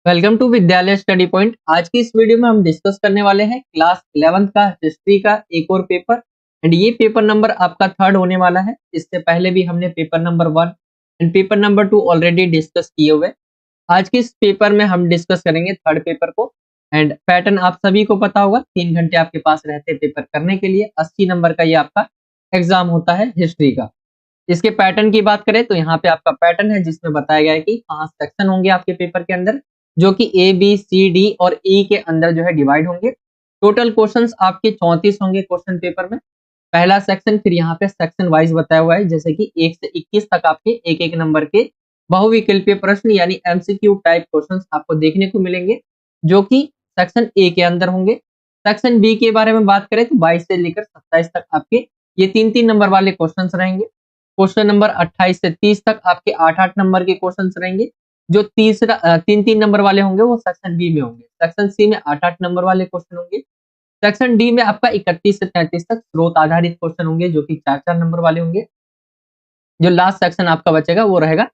Welcome to विद्यालय study point. आज की इस वीडियो में हम डिस्कस करने वाले हैं क्लास 11th का हिस्ट्री का एक और पेपर। एंड ये पेपर नंबर आपका थर्ड होने वाला है। इससे पहले भी हमने paper number 1 and paper number 2 already discuss किए हुए। आज के इस पेपर में हम डिस्कस करेंगे थर्ड पेपर को। एंड पैटर्न आप सभी को पता होगा, 3 घंटे आपके पास रहते हैं पेपर करने के लिए। 80 नंबर का ये आपका एग्जाम होता है हिस्ट्री का। इसके पैटर्न की बात करें तो यहाँ पे आपका पैटर्न है जिसमें बताया गया है कि 5 सेक्शन होंगे आपके पेपर के अंदर, जो कि ए बी सी डी और ई के अंदर जो है डिवाइड होंगे। टोटल क्वेश्चंस आपके 34 होंगे क्वेश्चन पेपर में। पहला सेक्शन, फिर यहाँ पे सेक्शन वाइज बताया हुआ है, जैसे कि 1 से 21 तक आपके एक एक नंबर के बहुविकल्पीय प्रश्न यानी एमसीक्यू टाइप क्वेश्चंस आपको देखने को मिलेंगे, जो कि सेक्शन ए के अंदर होंगे। सेक्शन बी के बारे में बात करें तो 22 से लेकर 27 तक आपके ये 3-3 नंबर वाले क्वेश्चंस रहेंगे। क्वेश्चन नंबर 28 से 30 तक आपके 8-8 नंबर के क्वेश्चंस रहेंगे। जो तीसरा 3-3 नंबर वाले होंगे वो सेक्शन बी में होंगे। सेक्शन सी में 8-8 नंबर वाले क्वेश्चन होंगे। सेक्शन डी में आपका 31 से 33 तक स्रोत आधारित क्वेश्चन होंगे, जो कि 4-4 नंबर वाले होंगे। जो लास्ट सेक्शन आपका बचेगा वो रहेगा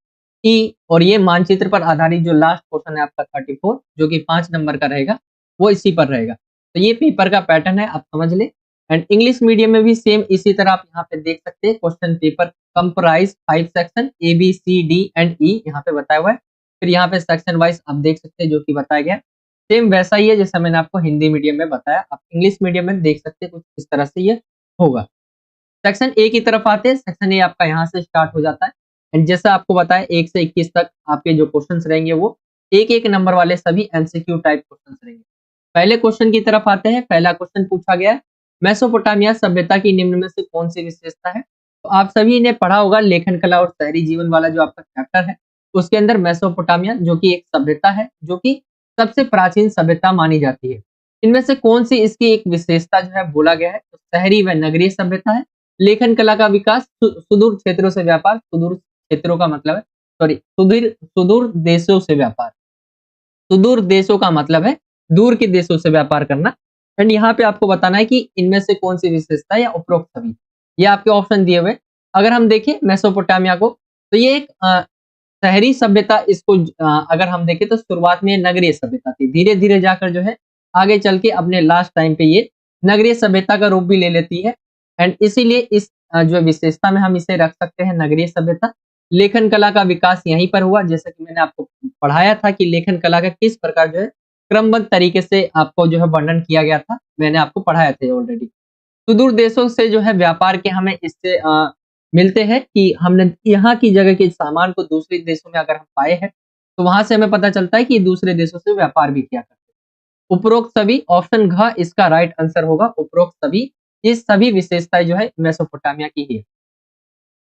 ई, और ये मानचित्र पर आधारित जो लास्ट क्वेश्चन है आपका 34, जो कि 5 नंबर का रहेगा, वो इसी पर रहेगा। तो ये पेपर का पैटर्न है, आप समझ ले। एंड इंग्लिश मीडियम में भी सेम इसी तरह आप यहाँ पे देख सकते हैं। Question paper comprise 5 section A B C D and E यहाँ पे बताया हुआ है। फिर यहाँ पे सेक्शन वाइज आप देख सकते हैं जो कि बताया गया सेम वैसा ही है जैसा मैंने आपको हिंदी मीडियम में बताया। आप इंग्लिश मीडियम में देख सकते हैं कुछ इस तरह से ये होगा। सेक्शन ए की तरफ आते हैं। सेक्शन ए आपका यहाँ से स्टार्ट हो जाता है। एंड जैसा आपको बताया 1 से 21 तक आपके जो क्वेश्चंस रहेंगे वो एक एक नंबर वाले सभी एमसीक्यू टाइप क्वेश्चंस रहेंगे। पहले क्वेश्चन की तरफ आते हैं। पहला क्वेश्चन पूछा गया है, मेसोपोटामिया सभ्यता की निम्न में से कौन सी विशेषता है। तो आप सभी ने पढ़ा होगा लेखन कला और शहरी जीवन वाला जो आपका चैप्टर है, उसके अंदर मेसोपोटामिया जो कि एक सभ्यता है, जो कि सबसे प्राचीन सभ्यता मानी जाती है। इनमें से कौन सी इसकी एक विशेषता जो है बोला गया है, तो शहरी व नगरीय सभ्यता है। लेखन कला का विकास, सुदूर क्षेत्रों से व्यापार। सुदूर क्षेत्रों का मतलब है, सॉरी, सुदूर सुदूर देशों से व्यापार। सुदूर देशों का मतलब है दूर के देशों से व्यापार करना। एंड यहाँ पे आपको बताना है कि इनमें से कौन सी विशेषता या उपरोक्त सभी, ये आपके ऑप्शन दिए हुए। अगर हम देखें मेसोपोटामिया को, तो ये एक शहरी सभ्यता, इसको अगर हम देखें तो शुरुआत में नगरीय सभ्यता थी। धीरे धीरे जाकर जो है आगे चल के अपने लास्ट टाइम पे ये नगरीय सभ्यता का रूप भी ले लेती है। एंड इसीलिए इस जो विशेषता में हम इसे रख सकते हैं नगरीय सभ्यता। लेखन कला का विकास यहीं पर हुआ, जैसा कि मैंने आपको पढ़ाया था कि लेखन कला का किस प्रकार जो है क्रमबद्ध तरीके से आपको जो है वर्णन किया गया था, मैंने आपको पढ़ाया था ऑलरेडी। सुदूर देशों से जो है व्यापार के हमें इससे मिलते हैं कि हमने यहाँ की जगह के सामान को दूसरे देशों में अगर हम पाए हैं, तो वहां से हमें पता चलता है कि दूसरे देशों से व्यापार भी किया करते हैं। उपरोक्त सभी, ऑप्शन घ इसका राइट आंसर होगा। उपरोक्त सभी, ये सभी विशेषताएं जो है मेसोपोटामिया की ही है।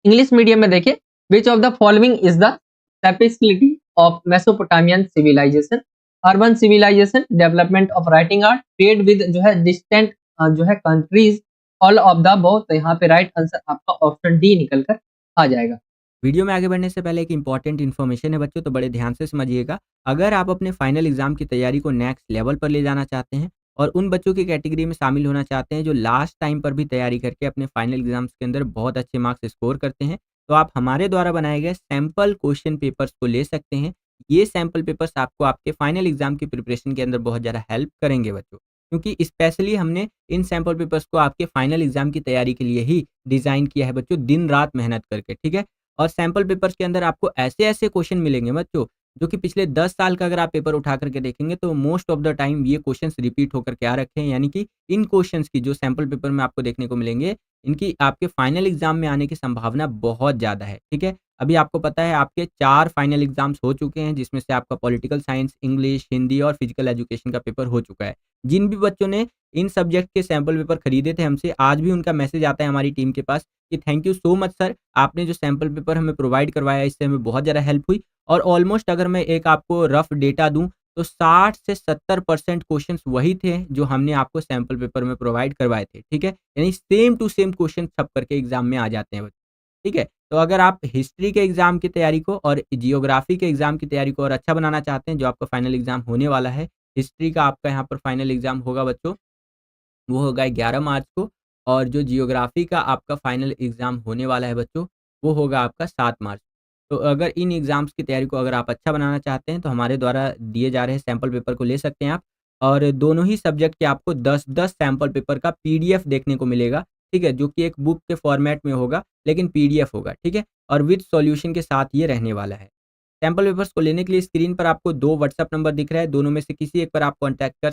इंग्लिश मीडियम में देखिए, which of the following is the capacity of Mesopotamian civilization. Urban civilization, development of writing art, trade with जो है डिस्टेंट जो है countries, all of the above. तो यहाँ पे राइट आंसर आपका ऑप्शन डी निकल कर आ जाएगा। वीडियो में आगे बढ़ने से पहले एक इंपॉर्टेंट इन्फॉर्मेशन है बच्चों, तो बड़े ध्यान से समझिएगा। अगर आप अपने फाइनल एग्जाम की तैयारी को नेक्स्ट लेवल पर ले जाना चाहते हैं और उन बच्चों की कैटेगरी में शामिल होना चाहते हैं जो लास्ट टाइम पर भी तैयारी करके अपने फाइनल एग्जाम्स के अंदर बहुत अच्छे मार्क्स स्कोर करते हैं, तो आप हमारे द्वारा बनाए गए सैम्पल क्वेश्चन पेपर्स को ले सकते हैं। ये सैम्पल पेपर्स आपको आपके फाइनल एग्जाम की प्रिपरेशन के अंदर बहुत ज़्यादा हेल्प करेंगे बच्चों, क्योंकि स्पेशली हमने इन सैम्पल पेपर्स को आपके फाइनल एग्जाम की तैयारी के लिए ही डिज़ाइन किया है बच्चों, दिन रात मेहनत करके, ठीक है। और सैंपल पेपर्स के अंदर आपको ऐसे-ऐसे क्वेश्चन मिलेंगे बच्चों, जो कि पिछले 10 साल का अगर आप पेपर उठा करके देखेंगे तो मोस्ट ऑफ द टाइम ये क्वेश्चंस रिपीट होकर के आ रखे हैं। यानी कि इन क्वेश्चंस की जो सैंपल पेपर में आपको देखने को मिलेंगे, इनकी आपके फाइनल एग्जाम में आने की संभावना बहुत ज़्यादा है, ठीक है। अभी आपको पता है आपके 4 फाइनल एग्जाम्स हो चुके हैं, जिसमें से आपका पॉलिटिकल साइंस, इंग्लिश, हिंदी और फिजिकल एजुकेशन का पेपर हो चुका है। जिन भी बच्चों ने इन सब्जेक्ट के सैंपल पेपर खरीदे थे हमसे, आज भी उनका मैसेज आता है हमारी टीम के पास कि thank you so much sir, आपने जो सैंपल पेपर हमें प्रोवाइड करवाया इससे हमें बहुत ज़्यादा हेल्प हुई। और ऑलमोस्ट अगर मैं एक आपको रफ डेटा दूं तो 60 से 70% क्वेश्चंस वही थे जो हमने आपको सैंपल पेपर में प्रोवाइड करवाए थे, ठीक है। यानी सेम टू सेम क्वेश्चन छप करके एग्जाम में आ जाते हैं, ठीक है। तो अगर आप हिस्ट्री के एग्जाम की तैयारी को और जियोग्राफी के एग्जाम की तैयारी को और अच्छा बनाना चाहते हैं, जो आपका फाइनल एग्जाम होने वाला है, हिस्ट्री का आपका यहाँ पर फाइनल एग्जाम होगा बच्चों, वो होगा 11 मार्च को। और जो जियोग्राफी का आपका फाइनल एग्जाम होने वाला है बच्चों, वो होगा आपका 7 मार्च। तो अगर इन एग्ज़ाम्स की तैयारी को अगर आप अच्छा बनाना चाहते हैं, तो हमारे द्वारा दिए जा रहे सैंपल पेपर को ले सकते हैं आप। और दोनों ही सब्जेक्ट के आपको 10-10 सैंपल पेपर का पीडीएफ देखने को मिलेगा, ठीक है? जो कि एक बुक के फॉर्मेट में होगा, लेकिन पीडीएफ होगा, ठीक है? और विद सॉल्यूशन के साथ ये रहने वाला है। सैंपल पेपर्स को लेने के लिए स्क्रीन पर आपको 2 व्हाट्सएप नंबर दिख रहा है, दोनों में से किसी एक पर आप कॉन्टैक्ट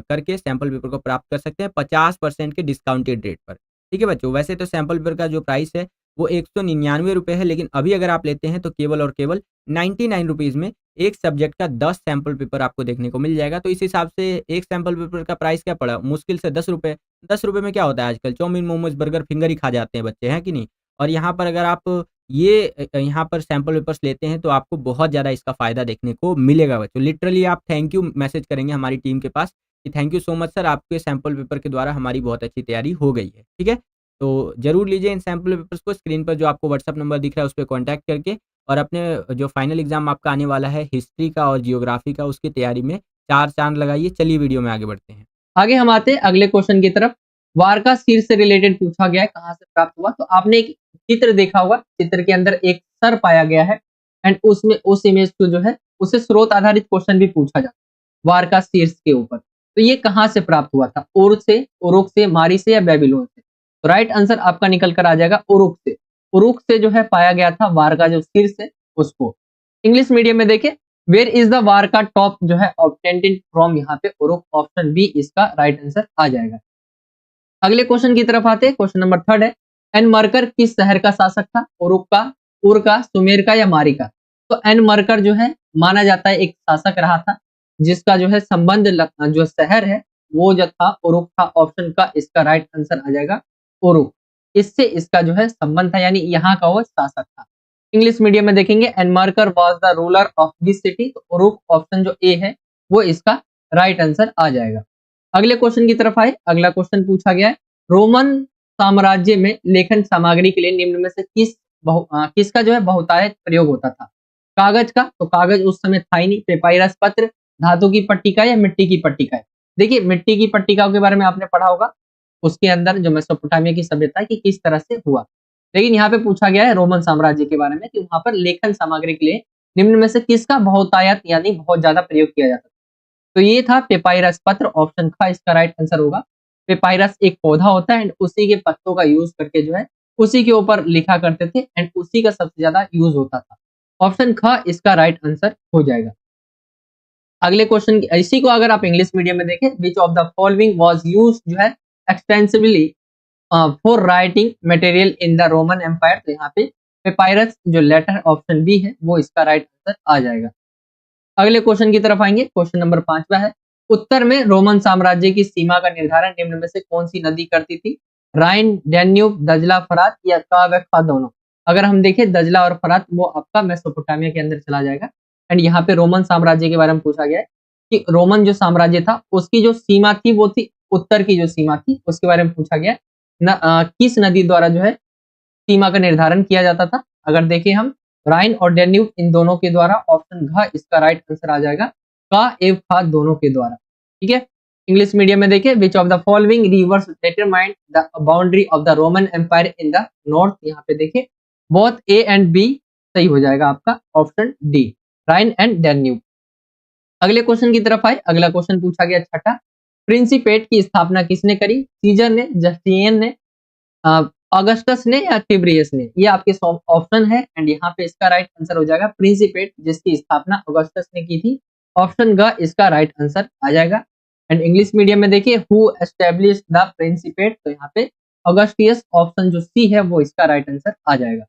करके सैंपल पेपर को प्राप्त कर सकते हैं 50% के डिस्काउंटेड रेट पर। ठीक है बच्चों? वैसे तो सैंपल पेपर का जो प्राइस है वो ₹199 है, लेकिन अभी अगर आप लेते हैं तो केवल और केवल ₹99 में एक सब्जेक्ट का 10 सैंपल पेपर आपको देखने को मिल जाएगा। तो इस हिसाब से एक सैंपल पेपर का प्राइस क्या पड़ा? मुश्किल से ₹10। ₹10 में क्या होता है आजकल? चाउमीन, मोमोज़, बर्गर, फिंगर ही खा जाते हैं बच्चे, हैं कि नहीं? और यहाँ पर अगर आप यहाँ पर सैंपल पेपर्स लेते हैं तो आपको बहुत ज़्यादा इसका फ़ायदा देखने को मिलेगा बच्चों। लिटरली आप थैंक यू मैसेज करेंगे हमारी टीम के पास कि thank you so much sir, आपके सैंपल पेपर के द्वारा हमारी बहुत अच्छी तैयारी हो गई है। ठीक है? तो ज़रूर लीजिए इन सैंपल पेपर्स को, स्क्रीन पर जो आपको व्हाट्सएप नंबर दिख रहा है उस पे कॉन्टैक्ट करके, और अपने जो फाइनल एग्ज़ाम आपका आने वाला है हिस्ट्री का और जियोग्राफी का, उसकी तैयारी में 4 चाँद लगाइए। चलिए वीडियो में आगे बढ़ते हैं। आगे हम आते हैं अगले क्वेश्चन की तरफ। वार का सिर से रिलेटेड पूछा गया है, कहाँ से प्राप्त हुआ? तो आपने एक चित्र देखा होगा, चित्र के अंदर एक सर पाया गया है एंड उसमें उस इमेज को जो है उससे स्रोत आधारित क्वेश्चन भी पूछा जाता है वार का शीर्ष के ऊपर। तो ये कहाँ से प्राप्त हुआ था? उर से, उरुक से, मारी से या बेबीलोन से? तो राइट आंसर आपका निकल कर आ जाएगा उरुक से। उरुक से जो है पाया गया था वार का जो शीर्ष है उसको। इंग्लिश मीडियम में देखें, वेयर इज द वार का टॉप जो है ऑब्टेन्ड फ्रॉम, यहाँ पे उरुक, ऑप्शन बी इसका राइट आंसर आ जाएगा। अगले क्वेश्चन की तरफ आते हैं, क्वेश्चन नंबर 3 है, एन मरकर किस शहर का शासक था? उरुक का, उर का, सुमेर का या मारी का? तो एन मरकर जो है माना जाता है एक शासक रहा था जिसका जो है संबंध जो शहर है वो जो था उरुक था। ऑप्शन का इसका राइट आंसर आ जाएगा उरुक। इससे इसका जो है संबंध था, यानी यहाँ का वो शासक था। इंग्लिश मीडियम में देखेंगे, एन मरकर was the ruler of this city. तो उरुक ऑप्शन जो ए है वो इसका राइट आंसर आ जाएगा। अगले क्वेश्चन की तरफ आए, अगला क्वेश्चन पूछा गया है, रोमन साम्राज्य में लेखन सामग्री के लिए निम्न में से किसका जो है बहुतायत प्रयोग होता था? कागज का? तो कागज उस समय था ही नहीं। पेपाइरस पत्र, धातु की पट्टिका या मिट्टी की पट्टिका? देखिए मिट्टी की पट्टिकाओं के बारे में आपने पढ़ा होगा, उसके अंदर जो मेसोपोटामिया की सभ्यता है कि किस तरह से हुआ। लेकिन यहाँ पे पूछा गया है रोमन साम्राज्य के बारे में कि वहां पर लेखन सामग्री के लिए निम्न में से किसका बहुतायत यानी बहुत ज्यादा प्रयोग किया जाता था? तो ये था पेपाइरस पत्र। ऑप्शन का इसका राइट आंसर होगा। पेपाइरस एक पौधा होता है एंड उसी के पत्तों का यूज करके जो है उसी के ऊपर लिखा करते थे एंड उसी का सबसे ज्यादा यूज होता था। ऑप्शन ख इसका राइट आंसर हो जाएगा। अगले क्वेश्चन इसी को अगर आप इंग्लिश मीडियम में देखें, which of the following was used जो है extensively for writing material in the Roman Empire? तो यहाँ पे पेपाइरस जो लेटर ऑप्शन बी है वो इसका राइट आंसर आ जाएगा। अगले क्वेश्चन की तरफ आएंगे, क्वेश्चन नंबर 5 है, उत्तर में रोमन साम्राज्य की सीमा का निर्धारण निम्न में से कौन सी नदी करती थी? राइन, डैन्यूब, दजला, फरात या का व खा दोनों? अगर हम देखें दजला और फरात वो आपका मेसोपोटामिया के अंदर चला जाएगा एंड यहाँ पे रोमन साम्राज्य के बारे में पूछा गया है कि रोमन जो साम्राज्य था उसकी जो सीमा थी वो थी उत्तर की जो सीमा थी उसके बारे में पूछा गया किस नदी द्वारा जो है सीमा का निर्धारण किया जाता था? अगर देखें हम राइन और डेन्यूब इन दोनों के द्वारा। ऑप्शन घ इसका राइट आंसर आ जाएगा, का एव खा दोनों के द्वारा। ठीक है, इंग्लिश मीडियम में देखिए, which of the following rivers determined the boundary of the Roman Empire in the north? यहाँ पे देखिए बोथ ए एंड बी सही हो जाएगा आपका, option D Rhine and Danube. अगले क्वेश्चन की तरफ आए, अगला क्वेश्चन पूछा गया 6, प्रिंसिपेट की स्थापना किसने करी? सीजर ने, जस्टियन ने, ऑगस्टस ने या टिब्रियस ने? ये आपके ऑप्शन है एंड यहाँ पे इसका राइट आंसर हो जाएगा प्रिंसिपेट, जिसकी स्थापना ऑगस्टस ने की थी। ऑप्शन ग इसका राइट आंसर आ जाएगा। एंड इंग्लिश मीडियम में देखिए, हु एस्टेब्लिश्ड द प्रिंसिपेट? तो यहाँ पे ऑगस्टियस, ऑप्शन जो सी है वो इसका राइट आंसर आ जाएगा।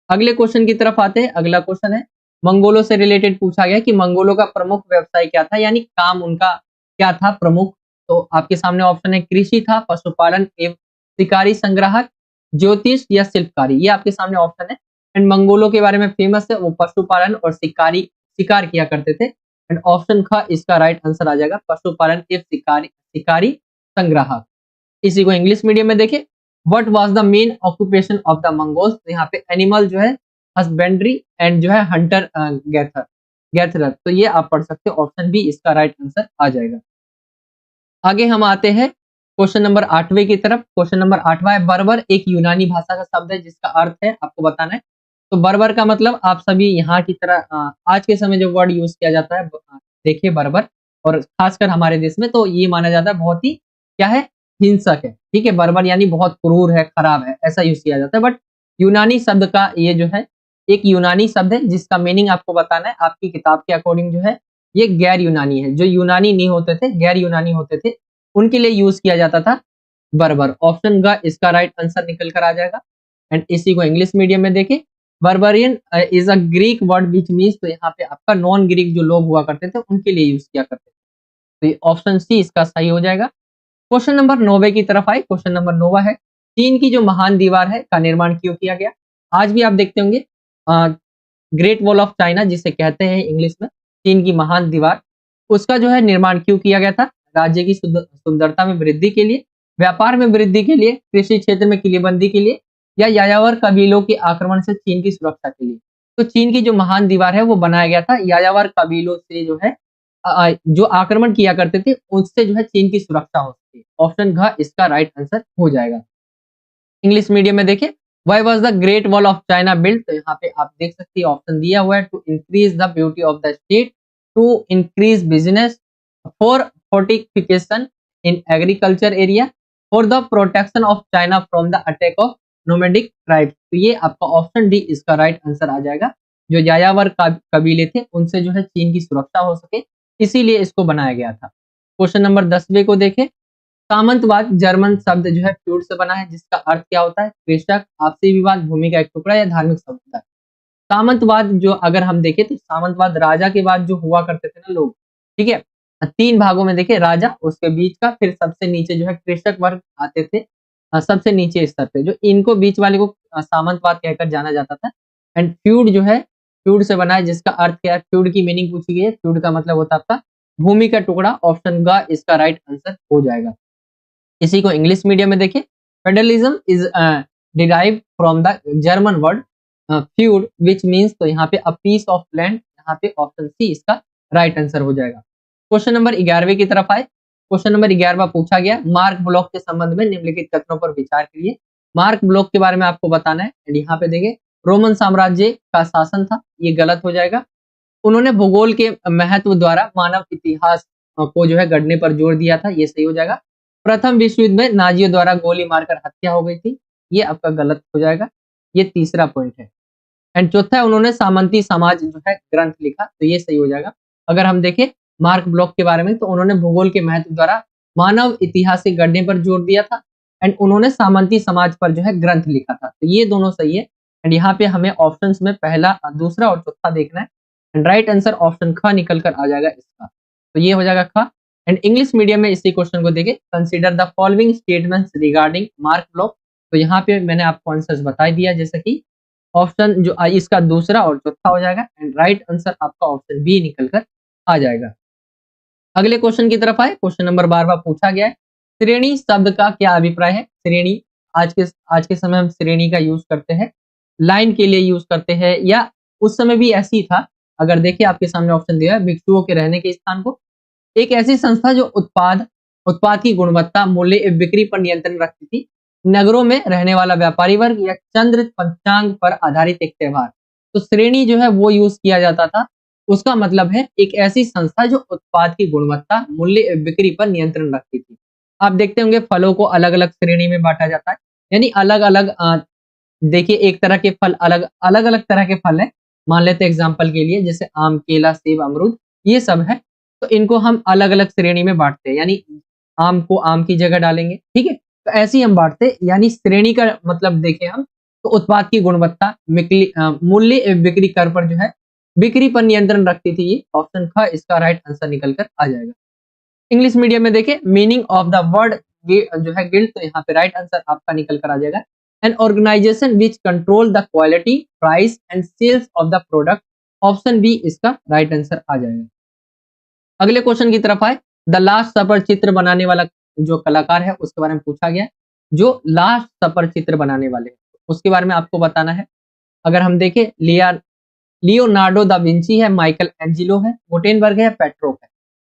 अगले क्वेश्चन की तरफ आते हैं, अगला क्वेश्चन है, मंगोलों से रिलेटेड पूछा गया कि मंगोलों का प्रमुख व्यवसाय क्या था, यानी काम उनका क्या था प्रमुख? तो आपके सामने ऑप्शन है, कृषि था, पशुपालन एवं शिकारी संग्राहक, ज्योतिष या शिल्पकारी? ये आपके सामने ऑप्शन है। एंड मंगोलों के बारे में फेमस है वो पशुपालन और शिकार किया करते थे एंड ऑप्शन ख इसका राइट आंसर आ जाएगा, पशुपालन एवं शिकारी संग्राहक। इसी को इंग्लिश मीडियम में देखें, what was the main occupation of the Mongols? तो यहाँ पे एनिमल जो है हस्बेंड्री एंड जो है हंटर गैथरर। तो ये आप पढ़ सकते हो, ऑप्शन बी इसका राइट आंसर आ जाएगा। आगे हम आते हैं क्वेश्चन नंबर 8वें की तरफ। क्वेश्चन नंबर 8वां है, बर्बर एक यूनानी भाषा का शब्द है जिसका अर्थ है, आपको बताना है, तो बर्बर का मतलब आप सभी यहाँ की तरह आज के समय जो वर्ड यूज किया जाता है देखिए बर्बर, और खासकर हमारे देश में तो ये माना जाता है बहुत ही क्या है, हिंसक है। ठीक है, बर्बर यानी बहुत क्रूर है, खराब है, ऐसा यूज किया जाता है। बट यूनानी शब्द का ये जो है एक यूनानी शब्द है जिसका मीनिंग आपको बताना है आपकी किताब के अकॉर्डिंग जो है ये गैर यूनानी है। जो यूनानी नहीं होते थे, गैर यूनानी होते थे, उनके लिए यूज किया जाता था बर्बर। ऑप्शन ग इसका राइट आंसर निकल कर आ जाएगा। एंड इसी को इंग्लिश मीडियम में देखें, barbarian is a Greek word which means, तो यहाँ पे आपका नॉन ग्रीक जो लोग हुआ करते थे उनके लिए यूज किया करते थे। तो ये ऑप्शन सी इसका सही हो जाएगा। क्वेश्चन नंबर 90 की तरफ आए। क्वेश्चन नंबर 90 है, चीन की जो महान दीवार है का निर्माण क्यों किया गया? आज भी आप देखते होंगे ग्रेट वॉल ऑफ चाइना जिसे कहते हैं इंग्लिश में, चीन की महान दीवार, उसका जो है निर्माण क्यों किया गया था? राज्य की सुंदरता में वृद्धि के लिए, व्यापार में वृद्धि के लिए, कृषि क्षेत्र में किलेबंदी के लिए, या यायावर कबीलों के आक्रमण से चीन की सुरक्षा के लिए। तो चीन की जो महान दीवार है वो बनाया गया था यायावर कबीलों से जो है जो आक्रमण किया करते थे उससे जो है चीन की सुरक्षा हो सके। ऑप्शन घ इसका राइट आंसर हो जाएगा। इंग्लिश मीडियम में देखिए, why was the great wall of China built? तो यहाँ पे आप देख सकते हैं ऑप्शन दिया हुआ है, to increase the beauty of the state, to increase business, for fortification in agriculture area, for the protection of China from the attack of nomadic tribes. तो ये आपका ऑप्शन डी इसका राइट आंसर आ जाएगा। जो यायावर कबीले थे उनसे जो है चीन की सुरक्षा हो सके, इसीलिए इसको बनाया गया था। क्वेश्चन नंबर 10 को देखें, सामंतवाद जर्मन शब्द जो है फ्यूड से बना है जिसका अर्थ क्या होता है? कृषक, आपसी विवाद, भूमि का एक टुकड़ा, या धार्मिक समुदाय। सामंतवाद जो अगर हम देखें तो सामंतवाद राजा के बाद जो हुआ करते थे ना लोग, ठीक है, तीन भागों में देखे, राजा, उसके बीच का, फिर सबसे नीचे जो है कृषक वर्ग आते थे सबसे नीचे स्तर पे, जो इनको बीच वाले को सामंतवाद कहकर जाना जाता था। एंड फ्यूड जो है फ्यूड से बना है जिसका अर्थ क्या है? फ्यूड की मीनिंग पूछी गई है, फ्यूड का मतलब होता है आपका भूमि का टुकड़ा। ऑप्शन ग इसका राइट आंसर हो जाएगा। इसी को इंग्लिश मीडियम में देखिए, federalism is derive from the German word feud which means, तो यहाँ पे अ पीस ऑफ लैंड, यहाँ पे ऑप्शन सी इसका राइट आंसर हो जाएगा। क्वेश्चन नंबर 11 की तरफ आए। क्वेश्चन नंबर 11 पूछा गया, मार्क ब्लॉक के संबंध में निम्नलिखित कथनों पर विचार करिए। मार्क ब्लॉक के बारे में आपको बताना है। एंड यहाँ पे देखिए, रोमन साम्राज्य का शासन था, ये गलत हो जाएगा। उन्होंने भूगोल के महत्व द्वारा मानव इतिहास को जो है गढ़ने पर जोर दिया था, ये सही हो जाएगा। प्रथम विश्व युद्ध में नाजियों द्वारा गोली मारकर हत्या हो गई थी, ये आपका गलत हो जाएगा। ये तीसरा पॉइंट है। एंड चौथा है, उन्होंने सामंती समाज जो है ग्रंथ लिखा, तो ये सही हो जाएगा। अगर हम देखें मार्क ब्लॉक के बारे में, तो उन्होंने भूगोल के महत्व द्वारा मानव इतिहास के गढ़ने पर जोर दिया था। एंड उन्होंने सामंती समाज पर जो है ग्रंथ लिखा था, तो ये दोनों सही है। एंड यहाँ पे हमें ऑप्शंस में पहला, दूसरा और चौथा देखना है। एंड राइट आंसर ऑप्शन ख निकल कर आ जाएगा इसका, तो ये हो जाएगा ख। एंड इंग्लिश मीडियम में इसी क्वेश्चन को देखें, consider the following statements regarding mark block. तो यहाँ पे मैंने आपको आंसर्स बता दिया, जैसे कि ऑप्शन जो इसका दूसरा और चौथा हो जाएगा। एंड राइट आंसर आपका ऑप्शन बी निकल कर आ जाएगा। अगले क्वेश्चन की तरफ आए। क्वेश्चन नंबर 12 पूछा गया है, श्रेणी शब्द का क्या अभिप्राय है? श्रेणी, आज के समय हम श्रेणी का यूज करते हैं, लाइन के लिए यूज करते हैं, या उस समय भी ऐसी ही था। अगर देखिए आपके सामने ऑप्शन दिया है, भिक्षुओं के रहने के स्थान को, एक ऐसी संस्था जो उत्पाद की गुणवत्ता, मूल्य एवं बिक्री पर नियंत्रण रखती थी, नगरों में रहने वाला व्यापारी वर्ग, या चंद्र पंचांग पर आधारित एक त्योहार। तो श्रेणी जो है वो यूज किया जाता था, उसका मतलब है एक ऐसी संस्था जो उत्पाद की गुणवत्ता, मूल्य एवं बिक्री पर नियंत्रण रखती थी। आप देखते होंगे फलों को अलग अलग श्रेणी में बांटा जाता है, यानी अलग अलग, देखिए एक तरह के फल, अलग अलग तरह के फल है, मान लेते एग्जाम्पल के लिए, जैसे आम, केला, सेब, अमरूद, ये सब है। तो इनको हम अलग अलग श्रेणी में बांटते हैं, यानी आम को आम की जगह डालेंगे, ठीक है। तो ऐसे ही हम बांटते हैं, यानी श्रेणी का मतलब देखें हम, तो उत्पाद की गुणवत्ता, मूल्य एवं बिक्री कर पर जो है बिक्री पर नियंत्रण रखती थी ये। ऑप्शन ख इसका राइट आंसर निकल कर आ जाएगा। इंग्लिश मीडियम में देखें, मीनिंग ऑफ द वर्ड जो है गिल्ड, तो यहाँ पे राइट आंसर आपका निकल कर आ जाएगा, an organisation which control the quality, price and sales of the product. Option B इसका राइट आंसर आ जाएगा। अगले क्वेश्चन की तरफ आए, द लास्ट सपर चित्र बनाने वाला जो कलाकार है उसके बारे में पूछा गया है। जो लास्ट सपर चित्र बनाने वाले उसके बारे में आपको बताना है। अगर हम देखें, लियोनार्डो दा विंची है, माइकल एंजिलो है, गुटेनबर्ग है, पेट्रोक है।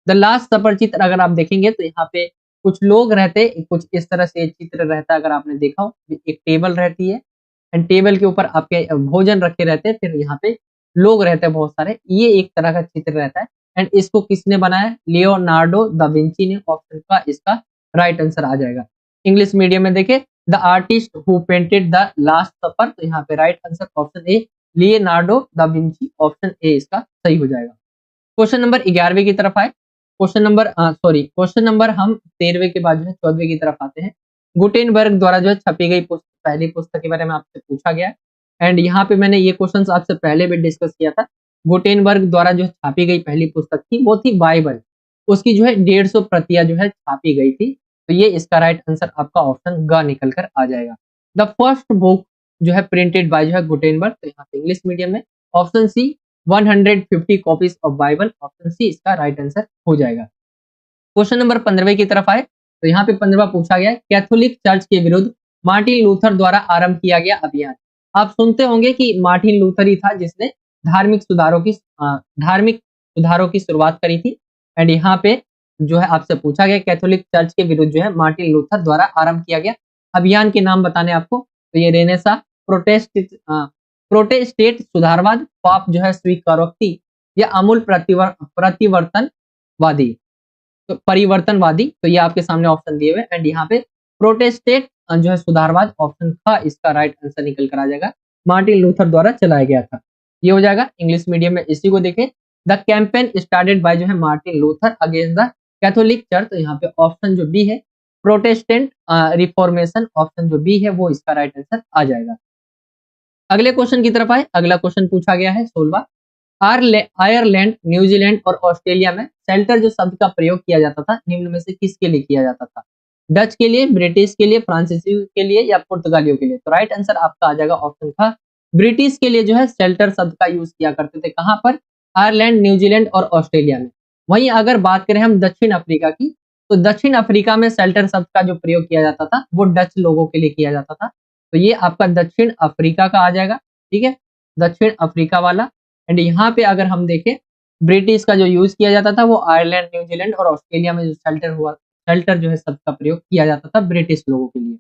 द लास्ट सपर चित्र अगर आप देखेंगे तो यहाँ पे कुछ लोग रहते, कुछ इस तरह से चित्र रहता है, अगर आपने देखा हो, एक टेबल रहती है, एंड टेबल के ऊपर आपके भोजन रखे रहते हैं, फिर यहाँ पे लोग रहते हैं बहुत सारे, ये एक तरह का चित्र रहता है। एंड इसको किसने बनाया? लियोनार्डो दा विंची ने। ऑप्शन का इसका राइट आंसर आ जाएगा। इंग्लिश मीडियम में देखे the artist who painted the last supper, तो यहाँ पे right answer option A Leonardo da Vinci, option A इसका सही हो जाएगा। क्वेश्चन नंबर 11वें की तरफ आए। क्वेश्चन नंबर हम 13वें के बाद जो है 14वें की तरफ आते हैं। गुटेनबर्ग द्वारा जो है छपी गई पहली पुस्तक के बारे में आपसे पूछा गया है। एंड यहाँ पे मैंने ये क्वेश्चंस आपसे पहले भी डिस्कस किया था। गुटेनबर्ग द्वारा जो छापी गई पहली पुस्तक थी वो थी बाइबल। उसकी जो है 150 प्रतियां जो है छापी गई थी। तो ये इसका राइट आंसर आपका ऑप्शन ग निकल कर आ जाएगा। द फर्स्ट बुक जो है प्रिंटेड बाय जो है गुटेनबर्ग, तो यहाँ पे इंग्लिश मीडियम में option C 150 copies of Bible, option C इसका राइट आंसर हो जाएगा। क्वेश्चन नंबर 15वें की तरफ आए तो यहाँ पे 15वां पूछा गया कैथोलिक चर्च के विरुद्ध मार्टिन लूथर द्वारा आरंभ किया गया अभियान। आप सुनते होंगे कि मार्टिन लूथर ही था जिसने धार्मिक सुधारों की शुरुआत करी थी। एंड यहाँ पे जो है आपसे पूछा गया कैथोलिक चर्च के विरुद्ध जो है मार्टिन लूथर द्वारा आरंभ किया गया अभियान के नाम बताने आपको। तो ये रेनेसा, प्रोटेस्टेंट सुधारवाद, पाप जो है स्वीकारोक्ति, या अमूल परिवर्तनवादी। तो ये आपके सामने ऑप्शन दिए हुए। एंड यहाँ पे प्रोटेस्टेंट जो है सुधारवाद, ऑप्शन का इसका राइट आंसर निकल कर आ जाएगा। मार्टिन लूथर द्वारा चलाया गया था, ये हो जाएगा। इंग्लिश मीडियम में इसी को देखें, द कैंपेन स्टार्टेड बाय जो है Martin Luther against the Catholic church, तो यहाँ पे ऑप्शन जो बी है प्रोटेस्टेंट रिफॉर्मेशन, ऑप्शन जो बी है वो इसका राइट आंसर आ जाएगा। अगले क्वेश्चन की तरफ आए। अगला क्वेश्चन पूछा गया है 16वां, आयरलैंड, न्यूजीलैंड और ऑस्ट्रेलिया में शेल्टर जो शब्द का प्रयोग किया जाता था निम्न में से किसके लिए किया जाता था? डच के लिए, ब्रिटिश के लिए, फ्रांसीसी के लिए, या पुर्तगालियों के लिए? तो राइट आंसर आपका आ जाएगा ऑप्शन का ब्रिटिश के लिए जो है शेल्टर शब्द का यूज किया करते थे। कहां पर? आयरलैंड, न्यूजीलैंड और ऑस्ट्रेलिया में। वहीं अगर बात करें हम दक्षिण अफ्रीका की, तो दक्षिण अफ्रीका में शेल्टर शब्द का जो प्रयोग किया जाता था वो डच लोगों के लिए किया जाता था। तो ये आपका दक्षिण अफ्रीका का आ जाएगा, ठीक है, दक्षिण अफ्रीका वाला। एंड यहाँ पे अगर हम देखें ब्रिटिश का जो यूज किया जाता था वो आयरलैंड, न्यूजीलैंड और ऑस्ट्रेलिया में जो शेल्टर जो है शब्द का प्रयोग किया जाता था ब्रिटिश लोगों के लिए।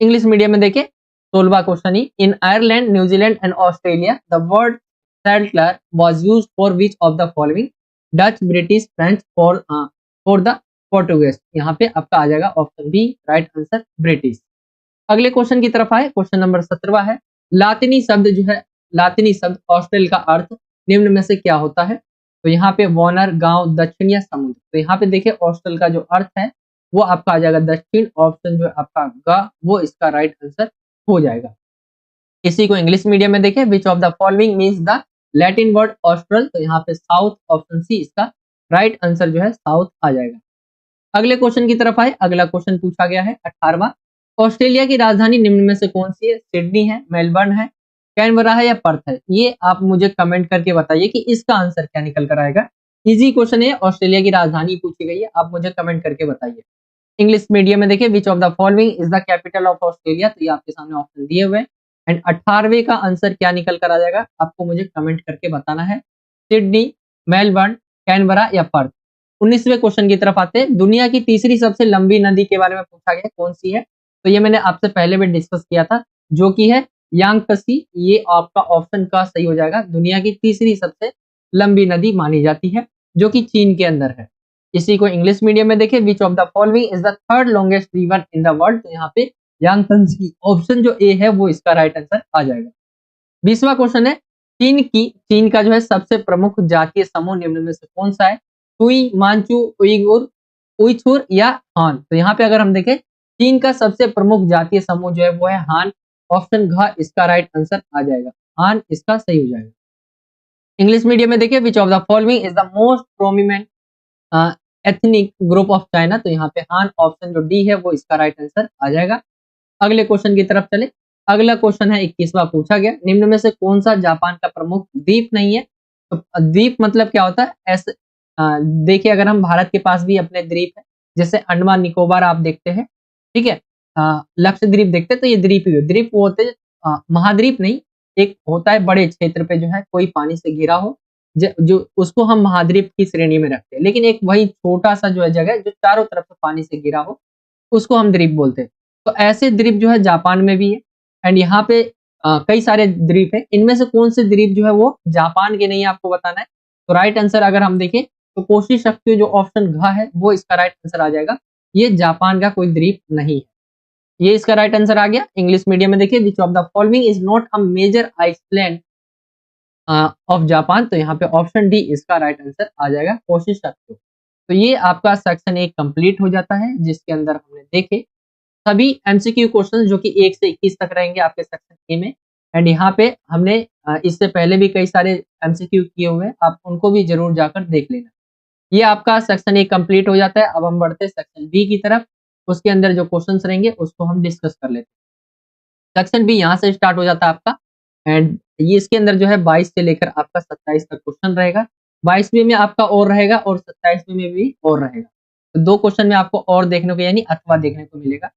इंग्लिश मीडियम में देखें 16वां क्वेश्चन ही, in Ireland, New Zealand and Australia the word shelter was used for which of the following? Dutch, British, French, for the Portuguese. यहाँ पे आपका आ जाएगा option B, right answer British. अगले क्वेश्चन की तरफ आए। क्वेश्चन नंबर 17वां है, लातिनी शब्द ऑस्ट्रेल का अर्थ निम्न में से क्या होता है? तो यहाँ पे वॉनर, गांव, दक्षिण या समुद्र। तो यहाँ पे देखिए ऑस्ट्रेल का जो अर्थ है वो आपका आ जाएगा दक्षिण, ऑप्शन जो है आपका ग वो इसका राइट आंसर हो जाएगा। इसी को इंग्लिश मीडियम में देखें, which of the following means the Latin word austral? तो यहाँ पे साउथ, ऑप्शन सी इसका राइट आंसर जो है साउथ आ जाएगा। अगले क्वेश्चन की तरफ आए। अगला क्वेश्चन पूछा गया है 18वां, ऑस्ट्रेलिया की राजधानी निम्न में से कौन सी है? सिडनी है, मेलबर्न है, कैनबरा है या पर्थ है? ये आप मुझे कमेंट करके बताइए कि इसका आंसर क्या निकल कर आएगा। इजी क्वेश्चन है, ऑस्ट्रेलिया की राजधानी पूछी गई है, आप मुझे कमेंट करके बताइए। इंग्लिश मीडियम में देखिए, which of the following is the capital of Australia? तो ये आपके सामने ऑप्शन दिए हुए हैं। एंड 18वें का आंसर क्या निकल कर आ जाएगा आपको मुझे कमेंट करके बताना है। सिडनी, मेलबर्न, कैनबरा या पर्थ। 19वें क्वेश्चन की तरफ आते हैं। दुनिया की तीसरी सबसे लंबी नदी के बारे में पूछा गया, कौन सी है? तो ये मैंने आपसे पहले भी डिस्कस किया था, जो कि है यांगत्से। ये आपका ऑप्शन का सही हो जाएगा। दुनिया की तीसरी सबसे लंबी नदी मानी जाती है, जो कि चीन के अंदर है। इसी को इंग्लिश मीडियम में देखें, which of the following is the third longest river in the world? तो यहाँ पे यांगत्से, ऑप्शन जो ए है वो इसका राइट आंसर आ जाएगा। 20वां क्वेश्चन है, चीन का जो है सबसे प्रमुख जातीय समूह निम्न में से कौन सा है? हुई, मांचू, उइगुर, उइछुर या हान? तो यहाँ पे अगर हम देखें चीन का सबसे प्रमुख जातीय समूह जो है वो है हान, ऑप्शन घ इसका राइट आंसर आ जाएगा। हान इसका सही हो जाएगा। इंग्लिश मीडियम में देखिए, which of the following is the most prominent ethnic group of China? तो यहाँ पे हान, ऑप्शन जो डी है वो इसका राइट आंसर आ जाएगा। अगले क्वेश्चन की तरफ चले। अगला क्वेश्चन है 21वां पूछा गया, निम्न में से कौन सा जापान का प्रमुख द्वीप नहीं है? तो द्वीप मतलब क्या होता है? ऐसे देखिए, अगर हम भारत के पास भी अपने द्वीप है, जैसे अंडमान निकोबार आप देखते हैं, ठीक है, लक्षद्वीप देखते हैं, तो ये द्वीप ही द्वीप वो होते हैं, महाद्वीप नहीं। एक होता है बड़े क्षेत्र पे जो है कोई पानी से घिरा हो, जो उसको हम महाद्वीप की श्रेणी में रखते हैं। लेकिन एक वही छोटा सा जो है जगह जो चारों तरफ से पानी से घिरा हो, उसको हम द्वीप बोलते हैं। तो ऐसे द्वीप जो है जापान में भी है। एंड यहाँ पे कई सारे द्वीप है, इनमें से कौन से द्वीप जो है वो जापान के नहीं है, आपको बताना है। तो राइट आंसर अगर हम देखें तो कोशिश सकते हो जो ऑप्शन घ है वो इसका राइट आंसर आ जाएगा। ये जापान का कोई द्वीप नहीं है। ये इसका राइट आंसर आ गया। इंग्लिश मीडियम में देखिए, which of the following is not a major island of Japan, तो यहाँ पे ऑप्शन डी इसका राइट आंसर आ जाएगा, कोशिश सकते हो। तो ये आपका सेक्शन 1 कंप्लीट हो जाता है, जिसके अंदर हमने देखे सभी एमसीक्यू क्वेश्चन जो कि 1 से 21 तक रहेंगे आपके सेक्शन ए में। एंड यहाँ पे हमने इससे पहले भी कई सारे एमसीक्यू किए हुए हैं, आप उनको भी जरूर जाकर देख लेना। ये आपका सेक्शन 1 कंप्लीट हो जाता है। अब हम बढ़ते हैं सेक्शन बी की तरफ। उसके अंदर जो क्वेश्चंस रहेंगे उसको हम डिस्कस कर लेते हैं। सेक्शन बी यहाँ से स्टार्ट हो जाता है आपका। एंड ये इसके अंदर जो है 22 से लेकर आपका 27 तक क्वेश्चन रहेगा। 22वीं में आपका और रहेगा और 27वीं में भी और रहेगा। तो 2 क्वेश्चन में आपको और देखने को यानी अथवा देखने को मिलेगा।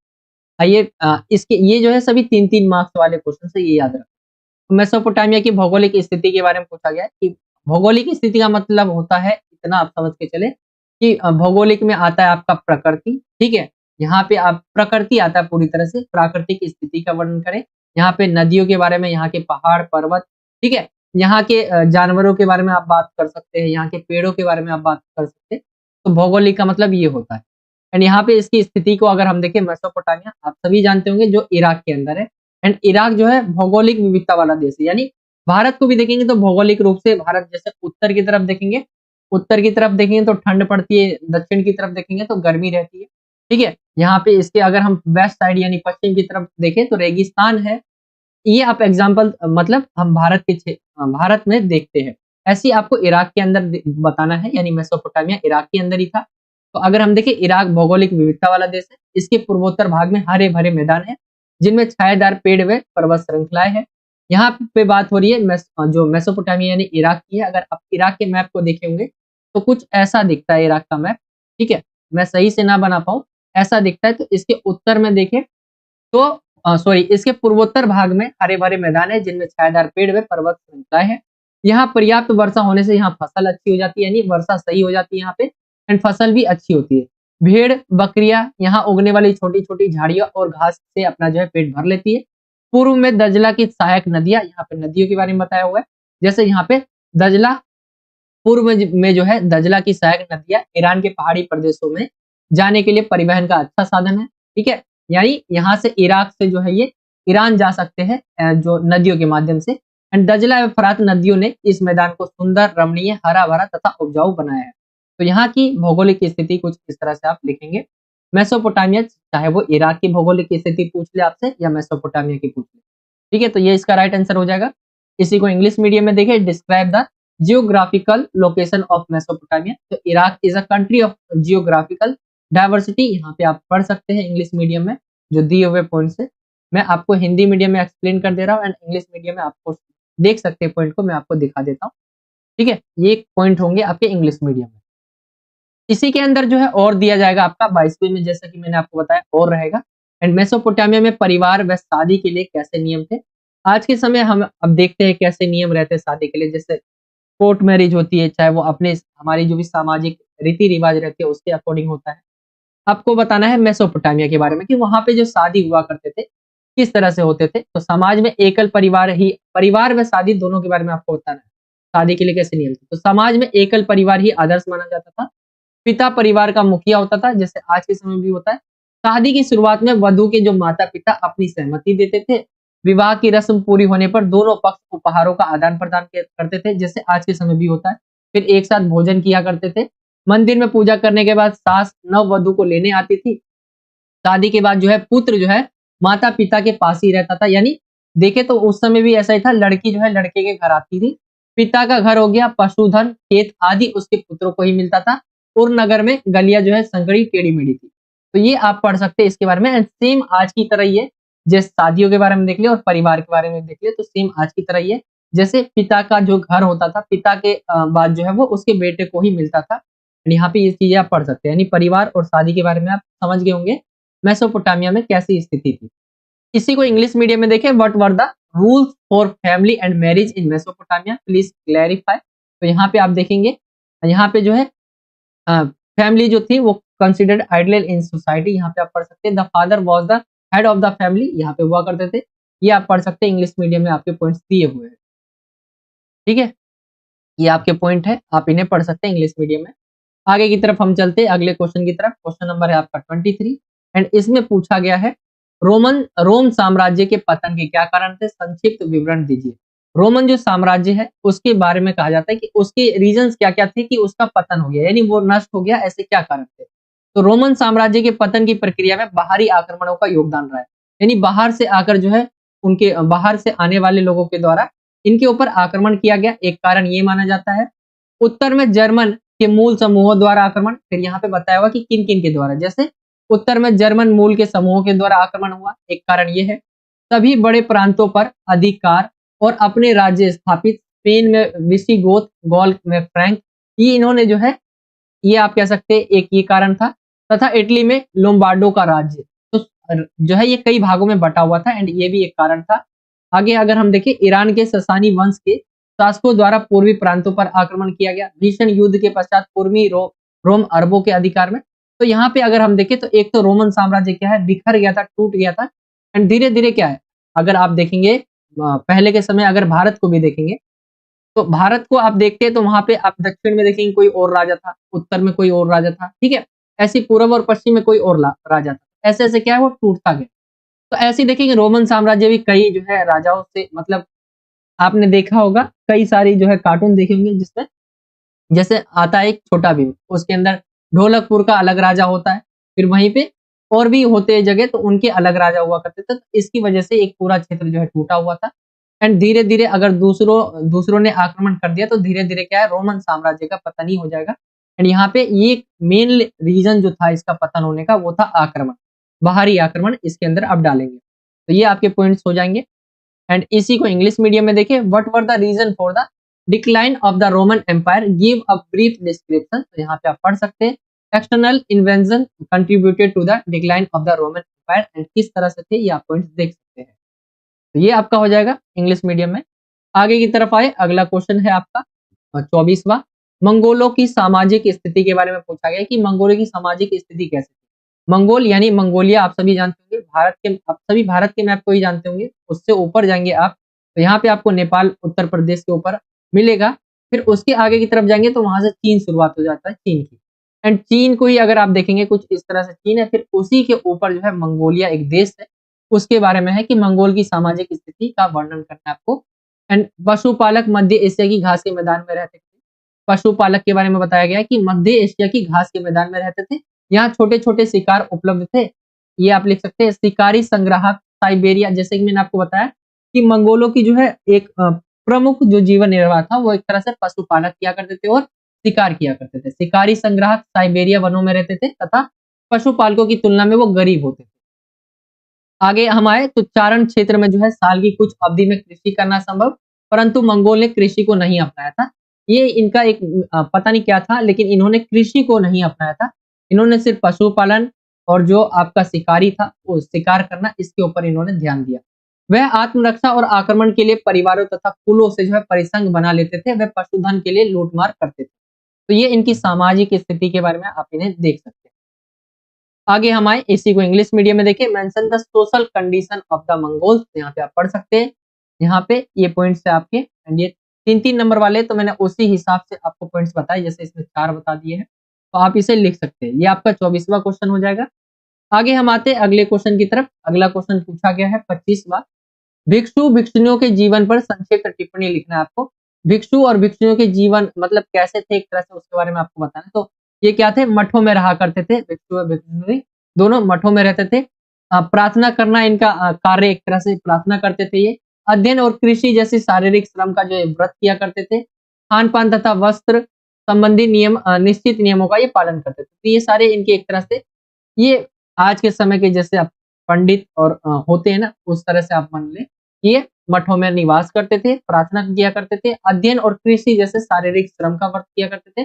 आइए इसके ये जो है सभी 3-3 मार्क्स वाले क्वेश्चन है, ये याद रखें। मेसोपोटामिया की भौगोलिक स्थिति के बारे में पूछा गया है कि भौगोलिक स्थिति का मतलब होता है, इतना आप समझ के चले कि भौगोलिक में आता है आपका प्रकृति, ठीक है? यहाँ पे आप प्रकृति आता है पूरी तरह से, प्राकृतिक स्थिति का वर्णन करें। यहाँ पे नदियों के बारे में, यहाँ के पहाड़, पर्वत, ठीक है? यहाँ के जानवरों के बारे में आप बात कर सकते हैं, यहाँ के पेड़ों के बारे में आप बात कर सकते हैं। तो भौगोलिक का मतलब ये होता है। एंड यहाँ पे इसकी स्थिति को अगर हम देखें, मेसोपोटामिया आप सभी जानते होंगे जो इराक के अंदर है। एंड इराक जो है भौगोलिक विविधता वाला देश है, यानी भारत को भी देखेंगे तो भौगोलिक रूप से भारत जैसे उत्तर की तरफ देखेंगे, उत्तर की तरफ देखेंगे तो ठंड पड़ती है, दक्षिण की तरफ देखेंगे तो गर्मी रहती है, ठीक है? यहाँ पे इसके अगर हम वेस्ट साइड यानी पश्चिम की तरफ देखें तो रेगिस्तान है। ये आप एग्जाम्पल मतलब हम भारत में देखते हैं। ऐसे ही आपको इराक के अंदर बताना है, यानी मेसोपोटामिया इराक के अंदर ही था। तो अगर हम देखें, इराक भौगोलिक विविधता वाला देश है। इसके पूर्वोत्तर भाग में हरे भरे मैदान है, जिनमें छायादार पेड़ व पर्वत श्रृंखलाएं हैं। यहाँ पे बात हो रही है जो मेसोपोटामिया यानी इराक की है। अगर आप इराक के मैप को देखे होंगे तो कुछ ऐसा दिखता है इराक का मैप, ठीक है? मैं सही से ना बना पाऊं, ऐसा दिखता है। तो इसके उत्तर में देखें तो सॉरी, इसके पूर्वोत्तर भाग में हरे भरे मैदान है, जिनमें छायादार पेड़ व पर्वत श्रृंखलाएं हैं। यहाँ पर्याप्त वर्षा होने से यहाँ फसल अच्छी हो जाती है, यानी वर्षा सही हो जाती है यहाँ पे। एंड फसल भी अच्छी होती है। भेड़ बकरियां यहाँ उगने वाली छोटी छोटी झाड़ियां और घास से अपना जो है पेट भर लेती है। पूर्व में दजला की सहायक नदियां, यहाँ पे नदियों के बारे में बताया हुआ है। जैसे यहाँ पे दजला, पूर्व में जो है दजला की सहायक नदियां ईरान के पहाड़ी प्रदेशों में जाने के लिए परिवहन का अच्छा साधन है, ठीक है? यानी यहाँ से इराक से जो है ये ईरान जा सकते हैं जो नदियों के माध्यम से। एंड दजला एवं फरात नदियों ने इस मैदान को सुंदर, रमणीय, हरा भरा तथा उपजाऊ बनाया है। तो यहाँ की भौगोलिक स्थिति कुछ इस तरह से आप लिखेंगे। मेसोपोटामिया, चाहे वो इराक की भौगोलिक स्थिति पूछ ले आपसे या मेसोपोटामिया की पूछ ले, ठीक है? तो ये इसका राइट आंसर हो जाएगा। इसी को इंग्लिश मीडियम में देखें, describe the geographical location of Mesopotamia. तो Iraq is a country of geographical diversity, यहाँ पे आप पढ़ सकते हैं इंग्लिश मीडियम में जो दिए हुए पॉइंट से। मैं आपको हिंदी मीडियम में एक्सप्लेन कर दे रहा हूँ एंड इंग्लिश मीडियम में आपको देख सकते हैं पॉइंट को, मैं आपको दिखा देता हूँ, ठीक है? ये पॉइंट होंगे आपके इंग्लिश मीडियम में। इसी के अंदर जो है और दिया जाएगा आपका 22वीं में, जैसा कि मैंने आपको बताया और रहेगा। एंड मेसोपोटामिया में परिवार व शादी के लिए कैसे नियम थे। आज के समय हम अब देखते हैं कैसे नियम रहते हैं शादी के लिए। जैसे कोर्ट मैरिज होती है, चाहे वो अपने हमारी जो भी सामाजिक रीति रिवाज रहती है उसके अकॉर्डिंग होता है। आपको बताना है मेसोपोटामिया के बारे में कि वहां पे जो शादी हुआ करते थे किस तरह से होते थे। तो समाज में एकल परिवार ही, परिवार व शादी दोनों के बारे में आपको बताना है, शादी के लिए कैसे नियम थे। तो समाज में एकल परिवार ही आदर्श माना जाता था। पिता परिवार का मुखिया होता था, जैसे आज के समय भी होता है। शादी की शुरुआत में वधु के जो माता पिता अपनी सहमति देते थे। विवाह की रस्म पूरी होने पर दोनों पक्ष उपहारों का आदान प्रदान करते थे, जैसे आज के समय भी होता है। फिर एक साथ भोजन किया करते थे। मंदिर में पूजा करने के बाद सास नव वधु को लेने आती थी। शादी के बाद जो है पुत्र जो है माता पिता के पास ही रहता था। यानी देखे तो उस समय भी ऐसा ही था, लड़की जो है लड़के के घर आती थी। पिता का घर हो गया, पशुधन खेत आदि उसके पुत्रों को ही मिलता था। और नगर में गलियां जो है संकड़ी टेढ़ी मेढ़ी थी। तो ये आप पढ़ सकते हैं इसके बारे में। एंड सेम आज की तरह ही है, जैसे शादियों के बारे में देख लिया और परिवार के बारे में देख लिया, तो सेम आज की तरह ही है। जैसे पिता का जो घर होता था, पिता के बाद जो है वो उसके बेटे को ही मिलता था। यहाँ पे ये चीजें आप पढ़ सकते हैं, यानी परिवार और शादी के बारे में आप समझ गए होंगे मेसोपोटामिया में कैसी स्थिति थी। इसी को इंग्लिश मीडियम में देखें, what were the rules for family and marriage in Mesopotamia, please clarify. तो यहाँ पे आप देखेंगे, यहाँ पे जो है फैमिली जो थी वो कंसिडर्ड आइडियल इन सोसाइटी, यहाँ पे आप पढ़ सकते हैं। The father was the head of the family, यहाँ पे हुआ करते थे। ये आप पढ़ सकते हैं, इंग्लिश मीडियम में आपके पॉइंट्स दिए हुए हैं। ठीक है, ये आपके पॉइंट है, आप इन्हें पढ़ सकते हैं इंग्लिश मीडियम में। आगे की तरफ हम चलते हैं अगले क्वेश्चन की तरफ। क्वेश्चन नंबर है आपका 23 एंड इसमें पूछा गया है रोम साम्राज्य के पतन के क्या कारण थे, संक्षिप्त विवरण दीजिए। रोमन जो साम्राज्य है उसके बारे में कहा जाता है कि उसके रीजंस क्या-क्या थे कि उसका पतन हो गया, यानी वो नष्ट हो गया, ऐसे क्या कारण थे। तो रोमन साम्राज्य के पतन की प्रक्रिया में बाहरी आक्रमणों का योगदान रहा है, यानी बाहर से आकर जो है उनके बाहर से आने वाले लोगों के द्वारा इनके ऊपर आक्रमण किया गया, एक कारण ये माना जाता है। उत्तर में जर्मन के मूल समूहों द्वारा आक्रमण, फिर यहाँ पे बताया हुआ कि किन-किन के द्वारा, जैसे उत्तर में जर्मन मूल के समूहों के द्वारा आक्रमण हुआ, एक कारण ये है। सभी बड़े प्रांतों पर अधिकार और अपने राज्य स्थापित, स्पेन में विसिगोथ, गॉल में फ्रैंक, ये इन्होंने जो है, ये आप कह सकते हैं एक ये कारण था, तथा इटली में लोम्बार्डो का राज्य, तो जो है ये कई भागों में बटा हुआ था एंड ये भी एक कारण था। आगे अगर हम देखें, ईरान के ससानी वंश के शासकों द्वारा पूर्वी प्रांतों पर आक्रमण किया गया, भीषण युद्ध के पश्चात पूर्वी रोम अरबों के अधिकार में। तो यहाँ पे अगर हम देखें तो एक तो रोमन साम्राज्य क्या है, बिखर गया था, टूट गया था एंड धीरे-धीरे क्या है, अगर आप देखेंगे पहले के समय अगर भारत को भी देखेंगे, तो भारत को आप देखते हैं तो वहाँ पे आप दक्षिण में देखेंगे कोई और राजा था, उत्तर में कोई और राजा था, ठीक है? ऐसे पूर्व और पश्चिम में कोई और राजा था। ऐसे-ऐसे क्या है वो टूटता गया। तो ऐसे ही देखेंगे रोमन साम्राज्य भी कई जो है राजाओं से, मतलब आपने देखा होगा कई सारी जो है कार्टून देखे होंगे जिसमें जैसे आता है एक छोटा भीम, उसके अंदर ढोलकपुर का अलग राजा होता है, फिर वहीं पे और भी होते हैं जगह तो उनके अलग राजा हुआ करते थे। तो इसकी वजह से एक पूरा क्षेत्र जो है टूटा हुआ था एंड धीरे-धीरे अगर दूसरों ने आक्रमण कर दिया तो धीरे-धीरे क्या है, रोमन साम्राज्य का पतन ही हो जाएगा। एंड यहाँ पे ये मेन रीज़न जो था इसका पतन होने का वो था आक्रमण, बाहरी आक्रमण इसके अंदर आप डालेंगे। तो ये आपके पॉइंट्स हो जाएँगे। एंड इसी को इंग्लिश मीडियम में देखें, what were the reason for the decline of the Roman Empire, give a brief description. तो यहाँ पे आप पढ़ सकते हैं, external invention contributed to the decline of the Roman Empire and किस तरह से थे, ये आप पॉइंट्स देख सकते हैं। तो ये आपका हो जाएगा इंग्लिश मीडियम में। आगे की तरफ आए, अगला क्वेश्चन है आपका 24वां, मंगोलों की सामाजिक स्थिति के बारे में पूछा गया है कि मंगोलों की सामाजिक स्थिति कैसी थी। मंगोल यानी मंगोलिया आप सभी जानते होंगे, आप सभी भारत के मैप को ही जानते होंगे, उससे ऊपर जाएंगे आप तो यहाँ पे आपको नेपाल उत्तर प्रदेश के ऊपर मिलेगा। फिर उसके आगे की तरफ जाएंगे तो वहां से चीन शुरुआत हो जाता है, चीन की। एंड चीन को ही अगर आप देखेंगे कुछ इस तरह से चीन है, फिर उसी के ऊपर जो है मंगोलिया एक देश है, उसके बारे में है कि मंगोल की सामाजिक स्थिति का वर्णन करना है आपको। एंड पशुपालक मध्य एशिया की घास के मैदान में रहते थे। पशुपालक के बारे में बताया गया है कि मध्य एशिया की घास के मैदान में रहते थे, यहाँ छोटे-छोटे शिकार उपलब्ध थे। ये आप लिख सकते हैं, शिकारी संग्राहक साइबेरिया, जैसे कि मैंने आपको बताया कि मंगोलों की जो है एक प्रमुख जो जीवन निर्वाह था वो एक तरह से पशुपालक किया करते थे और शिकार किया करते थे। शिकारी संग्राहक साइबेरिया वनों में रहते थे तथा पशुपालकों की तुलना में वो गरीब होते थे। आगे हम आए तो चारण क्षेत्र में जो है साल की कुछ अवधि में कृषि करना संभव, परंतु मंगोल ने कृषि को नहीं अपनाया था। ये इनका एक पता नहीं क्या था, लेकिन इन्होंने कृषि को नहीं अपनाया था। इन्होंने सिर्फ पशुपालन और जो आपका शिकारी था वो शिकार करना, इसके ऊपर इन्होंने ध्यान दिया। वह आत्मरक्षा और आक्रमण के लिए परिवारों तथा कुलों से जो है परिसंघ बना लेते थे, वह पशुधन के लिए लूटमार करते थे। तो ये इनकी सामाजिक स्थिति के बारे में आप इन्हें देख सकते हैं। आगे हम आए, इसी को इंग्लिश मीडियम में देखें, mention the social condition of the Mongols. यहाँ पे आप पढ़ सकते हैं, यहाँ पे ये पॉइंट्स है आपके एंड ये 3-3 नंबर वाले, तो मैंने उसी हिसाब से आपको पॉइंट्स बताए, जैसे इसमें 4 बता दिए हैं, तो आप इसे लिख सकते हैं। ये आपका 24वां क्वेश्चन हो जाएगा। आगे हम आते हैं अगले क्वेश्चन की तरफ। अगला क्वेश्चन पूछा गया है 25वां, भिक्षु भिक्षुणियों के जीवन पर संक्षिप्त टिप्पणी लिखना है आपको। भिक्षु और भिक्षुणियों के जीवन मतलब कैसे थे एक तरह से, उसके बारे में आपको बताना है। तो ये क्या थे, मठों में रहा करते थे, भिक्षु और भिक्षुणी दोनों मठों में रहते थे। प्रार्थना करना इनका कार्य, एक तरह से प्रार्थना करते थे ये। अध्ययन और कृषि जैसी शारीरिक श्रम का जो है व्रत किया करते थे। खान-पान तथा वस्त्र संबंधी निश्चित नियमों का ये पालन करते थे। तो ये सारे इनके एक तरह से, ये आज के समय के जैसे आप पंडित और होते हैं ना, उस तरह से आप मान लें, ये मठों में निवास करते थे, प्रार्थना किया करते थे, अध्ययन और कृषि जैसे शारीरिक श्रम का व्रत किया करते थे।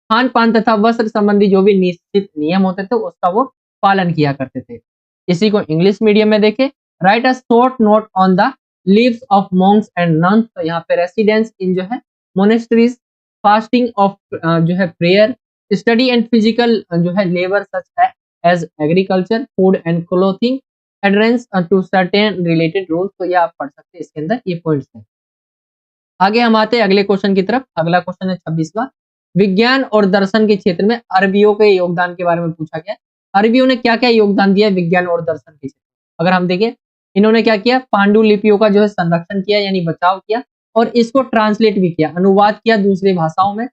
खान-पान तथा वस्त्र संबंधी जो भी निश्चित नियम होते थे, उसका वो पालन किया करते थे। इसी को इंग्लिश मीडियम में देखें, right a short note on the leaves of Monks and nuns. तो यहाँ पे रेसिडेंस इन जो है मोनेस्ट्रीज, फास्टिंग ऑफ जो है प्रेयर, स्टडी एंड फिजिकल जो है labour such as agriculture, food and clothing, adherence to certain related rules. तो ये आप पढ़ सकते हैं, इसके अंदर ये पॉइंट्स हैं। आगे हम आते हैं अगले क्वेश्चन की तरफ। अगला क्वेश्चन है 26वां। विज्ञान और दर्शन के क्षेत्र में अरबियों के योगदान के बारे में पूछा गया। अरबियों ने क्या-क्या योगदान दिया विज्ञान और दर्शन के क्षेत्र में? अगर हम देखें, इन्होंने क्या किया, पांडुलिपियों का जो है संरक्षण किया यानी बचाव किया और इसको ट्रांसलेट भी किया, अनुवाद किया दूसरी भाषाओं में।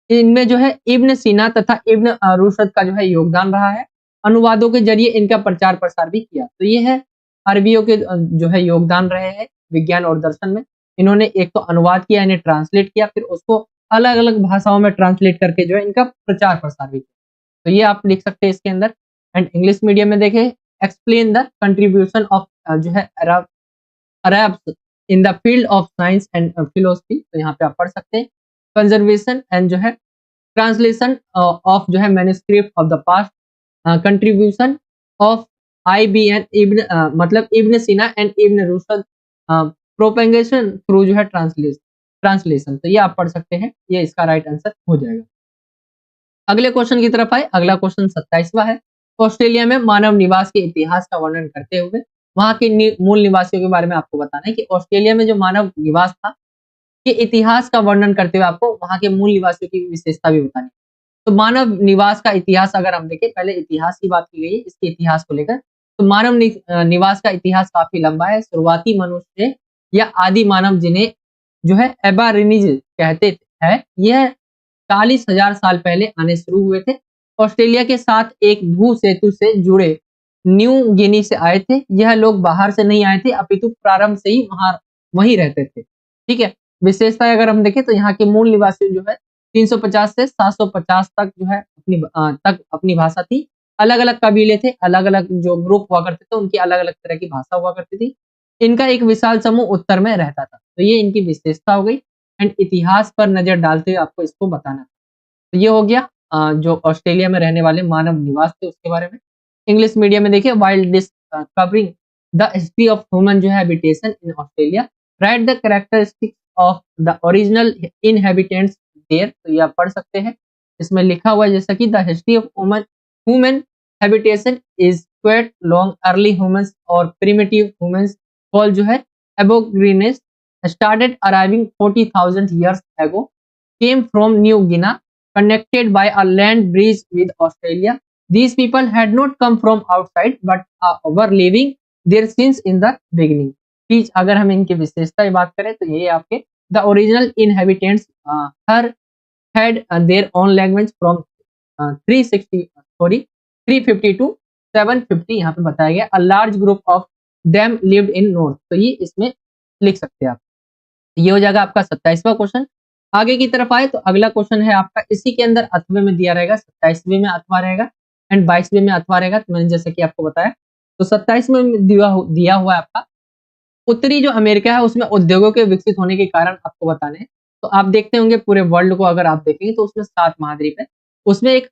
इनमें जो है इब्न सीना तथा इब्न रुशद का जो है योगदान रहा है। अनुवादों के जरिए इनका प्रचार प्रसार भी किया। तो ये है अरबियों के जो है योगदान रहे हैं विज्ञान और दर्शन में। इन्होंने एक तो अनुवाद किया, इन्हें ट्रांसलेट किया, फिर उसको अलग-अलग भाषाओं में ट्रांसलेट करके जो है इनका प्रचार प्रसार भी किया। तो ये आप लिख सकते हैं इसके अंदर। एंड इंग्लिश मीडियम में देखें, एक्सप्लेन द कंट्रीब्यूशन ऑफ जो है Arabs in the field of science and philosophy. तो यहाँ पे आप पढ़ सकते हैं कंजर्वेशन एंड जो है ट्रांसलेशन ऑफ जो है manuscript of the past, contribution of IBN इब्न मतलब इब्न सीना and ibn Rushad, propagation through जो है ट्रांसलेशन। तो ये आप पढ़ सकते हैं, ये इसका राइट आंसर हो जाएगा। अगले क्वेश्चन की तरफ आए। अगला क्वेश्चन 27वां है। ऑस्ट्रेलिया में मानव निवास के इतिहास का वर्णन करते हुए वहां के मूल निवासियों के बारे में आपको बताना है कि ऑस्ट्रेलिया में जो मानव निवास था के इतिहास का वर्णन करते हुए आपको वहां के मूल निवासियों की विशेषता भी बतानी है। तो मानव निवास का इतिहास अगर हम देखें, पहले इतिहास की बात की गई है, इसके इतिहास को लेकर। तो मानव निवास का इतिहास काफी लंबा है। शुरुआती मनुष्य या आदि मानव जिन्हें जो है एबारिनिज कहते हैं, यह 40,000 साल पहले आने शुरू हुए थे। ऑस्ट्रेलिया के साथ एक भू सेतु से जुड़े न्यू गिनी से आए थे। यह लोग बाहर से नहीं आए थे, अपितु प्रारंभ से ही वहीं रहते थे। ठीक है। विशेषता अगर हम देखें तो यहाँ के मूल निवासी जो है 350 से 750 तक जो है अपनी भाषा थी। अलग-अलग कबीले थे, अलग-अलग जो ग्रुप हुआ करते थे, उनकी अलग-अलग तरह की भाषा हुआ करती थी। इनका एक विशाल समूह उत्तर में रहता था। तो ये इनकी विशेषता हो गई। एंड इतिहास पर नजर डालते हुए आपको इसको बताना। तो ये हो गया जो ऑस्ट्रेलिया में रहने वाले मानव निवास थे उसके बारे में। इंग्लिश मीडियम में देखिए, while discovering the history of human जो है habitation in Australia, write the characteristics of the original inhabitants there. तो ये आप पढ़ सकते हैं। इसमें लिखा हुआ है जैसा कि the history of human habitation is quite long. Early humans और प्रिमिटिव ह्यूमंस कॉल जो है Aborigines started arriving 40,000 years ago, came from New Guinea, connected by a land bridge with Australia. These people had not come from outside but were living there since in the beginning. Each अगर हम इनकी विशेषता की बात करें तो ये आपके the original inhabitants had their own language from 350 to 750 यहाँ पे बताया गया। A large group of them lived in north। तो ये इसमें लिख सकते हैं आप। ये हो जाएगा आपका 27वां क्वेश्चन। आगे की तरफ आए तो अगला क्वेश्चन है आपका, इसी के अंदर अथवे में दिया रहेगा, 27वें में अथवा रहेगा एंड 22वें में अथवा रहेगा। तो मैंने जैसे कि आपको बताया, तो 27वें में दिया हुआ है आपका उत्तरी जो अमेरिका है उसमें उद्योगों के विकसित होने के कारण आपको बताने हैं। तो आप देखते होंगे पूरे वर्ल्ड को अगर आप देखेंगे तो उसमें 7 महाद्वीप है। उसमें एक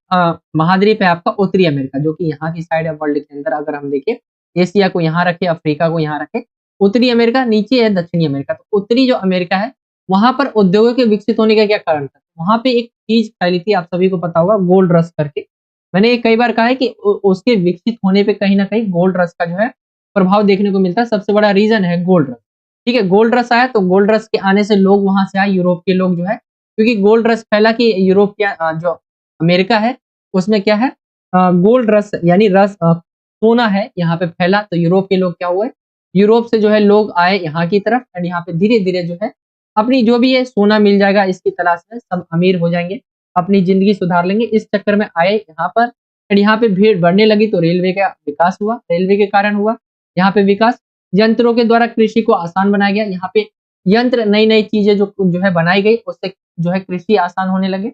महाद्वीप है आपका उत्तरी अमेरिका, जो कि यहाँ की साइड है वर्ल्ड के अंदर। अगर हम देखें, एशिया को यहाँ रखे, अफ्रीका को यहाँ रखे, उत्तरी अमेरिका नीचे है, दक्षिणी अमेरिका। तो उत्तरी जो अमेरिका है वहां पर उद्योगों के विकसित होने का क्या कारण था? वहां पे एक चीज फैली थी, आप सभी को पता होगा, गोल्ड रश करके। मैंने ये कई बार कहा है कि उसके विकसित होने पे कहीं ना कहीं गोल्ड रश का जो है प्रभाव देखने को मिलता है। सबसे बड़ा रीजन है गोल्ड रश। ठीक है, गोल्ड रश आया तो गोल्ड रश के आने से लोग वहां से आए, यूरोप के लोग जो है, क्योंकि गोल्ड रश फैला कि यूरोप के जो अमेरिका है उसमें क्या है, गोल्ड रश यानी रश सोना है यहाँ पे फैला। तो यूरोप के लोग क्या हुए, यूरोप से जो है लोग आए यहाँ की तरफ एंड यहाँ पे धीरे धीरे जो है अपनी जो भी है सोना मिल जाएगा इसकी तलाश में सब अमीर हो जाएंगे, अपनी जिंदगी सुधार लेंगे, इस चक्कर में आए यहाँ पर। एंड यहाँ पे भीड़ बढ़ने लगी तो रेलवे का विकास हुआ, रेलवे के कारण हुआ यहाँ पे विकास। यंत्रों के द्वारा कृषि को आसान बनाया गया। यहाँ पे यंत्र, नई नई चीजें जो है बनाई गई, उससे जो है कृषि आसान होने लगे।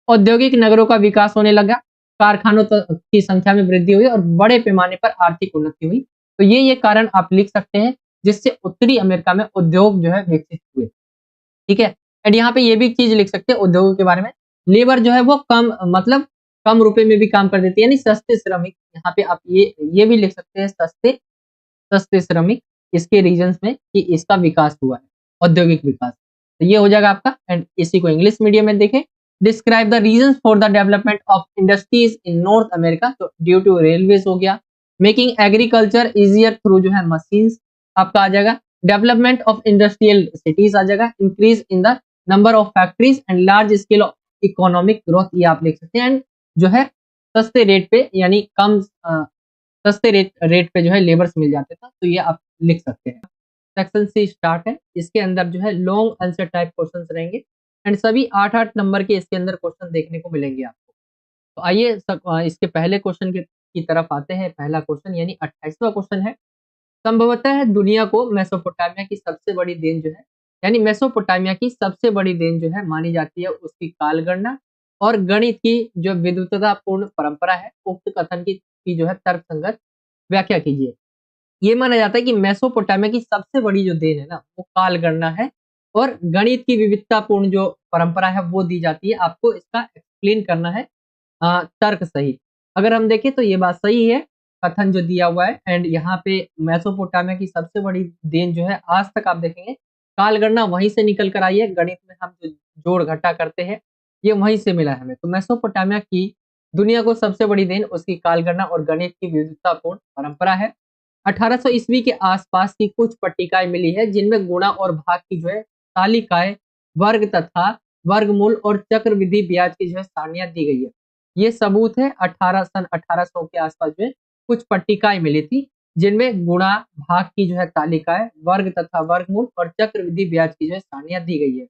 औद्योगिक नगरों का विकास होने लगा, कारखानों की संख्या में वृद्धि हुई और बड़े पैमाने पर आर्थिक उन्नति हुई। तो ये कारण आप लिख सकते हैं जिससे उत्तरी अमेरिका में उद्योग जो है विकसित हुए। ठीक है, एंड यहाँ पे ये भी चीज लिख सकते हैं उद्योगों के बारे में, लेबर जो है वो कम, मतलब कम रुपए में भी काम कर देती है, यानी सस्ते श्रमिक। यहाँ पे आप ये भी लिख सकते हैं, सस्ते श्रमिक, इसके रीजंस में कि इसका विकास हुआ है, औद्योगिक विकास। तो ये हो जाएगा आपका। एंड इसी को इंग्लिश मीडियम में देखें, describe the reasons for the development of industries in north America. तो ड्यू टू रेलवेज हो गया, मेकिंग एग्रीकल्चर इजियर थ्रू जो है मशीन्स आपका आ जाएगा। डेवलपमेंट ऑफ इंडस्ट्रियल सिटीज आ जाएगा। Increase in the number of factories and large scale of economic growth, ये आप लिख सकते हैं। एंड जो है सस्ते रेट पे यानी कम सस्ते रेट पे जो है लेबर्स मिल जाते थे, तो ये आप लिख सकते हैं। सेक्शन सी स्टार्ट है, इसके अंदर जो है लॉन्ग आंसर टाइप क्वेश्चंस रहेंगे एंड सभी 8-8 नंबर के इसके अंदर क्वेश्चन देखने को मिलेंगे आपको। तो आइए इसके पहले क्वेश्चन की तरफ आते हैं। पहला क्वेश्चन यानी 28वां क्वेश्चन है, संभवतः है दुनिया को मेसोपोटामिया की सबसे बड़ी देन जो है, यानी मेसोपोटामिया की सबसे बड़ी देन जो है मानी जाती है उसकी काल गणना और गणित की जो विद्वतापूर्ण परंपरा है, उक्त कथन की जो है तर्कसंगत व्याख्या कीजिए। ये माना जाता है कि मेसोपोटामिया की सबसे बड़ी जो देन है ना, वो काल गणना है और गणित की विविधतापूर्ण जो परंपरा है वो दी जाती है। आपको इसका एक्सप्लेन करना है तर्क सहित। अगर हम देखें तो ये बात सही है, कथन जो दिया हुआ है। एंड यहाँ पे मेसोपोटामिया की सबसे बड़ी देन जो है, आज तक आप देखेंगे काल गणना वहीं से निकल कर आई है। गणित में हम जो जोड़ घटा करते हैं ये वहीं से मिला है हमें। तो मेसोपोटामिया की दुनिया को सबसे बड़ी देन उसकी काल गणना और गणित की विविधतापूर्ण परंपरा है। 1800 ईस्वी के आसपास की कुछ पट्टिकाएं मिली है जिनमें गुणा और भाग की जो है तालिकाएं, वर्ग तथा वर्गमूल और चक्रवृद्धि ब्याज की जो है सारणियां दी गई है। ये सबूत है 1800 के आसपास जो है कुछ पट्टिकाएं मिली थी जिनमें गुणा भाग की जो है तालिकाएं, वर्ग तथा वर्गमूल और चक्रवृद्धि ब्याज की जो है सारणियां दी गई है।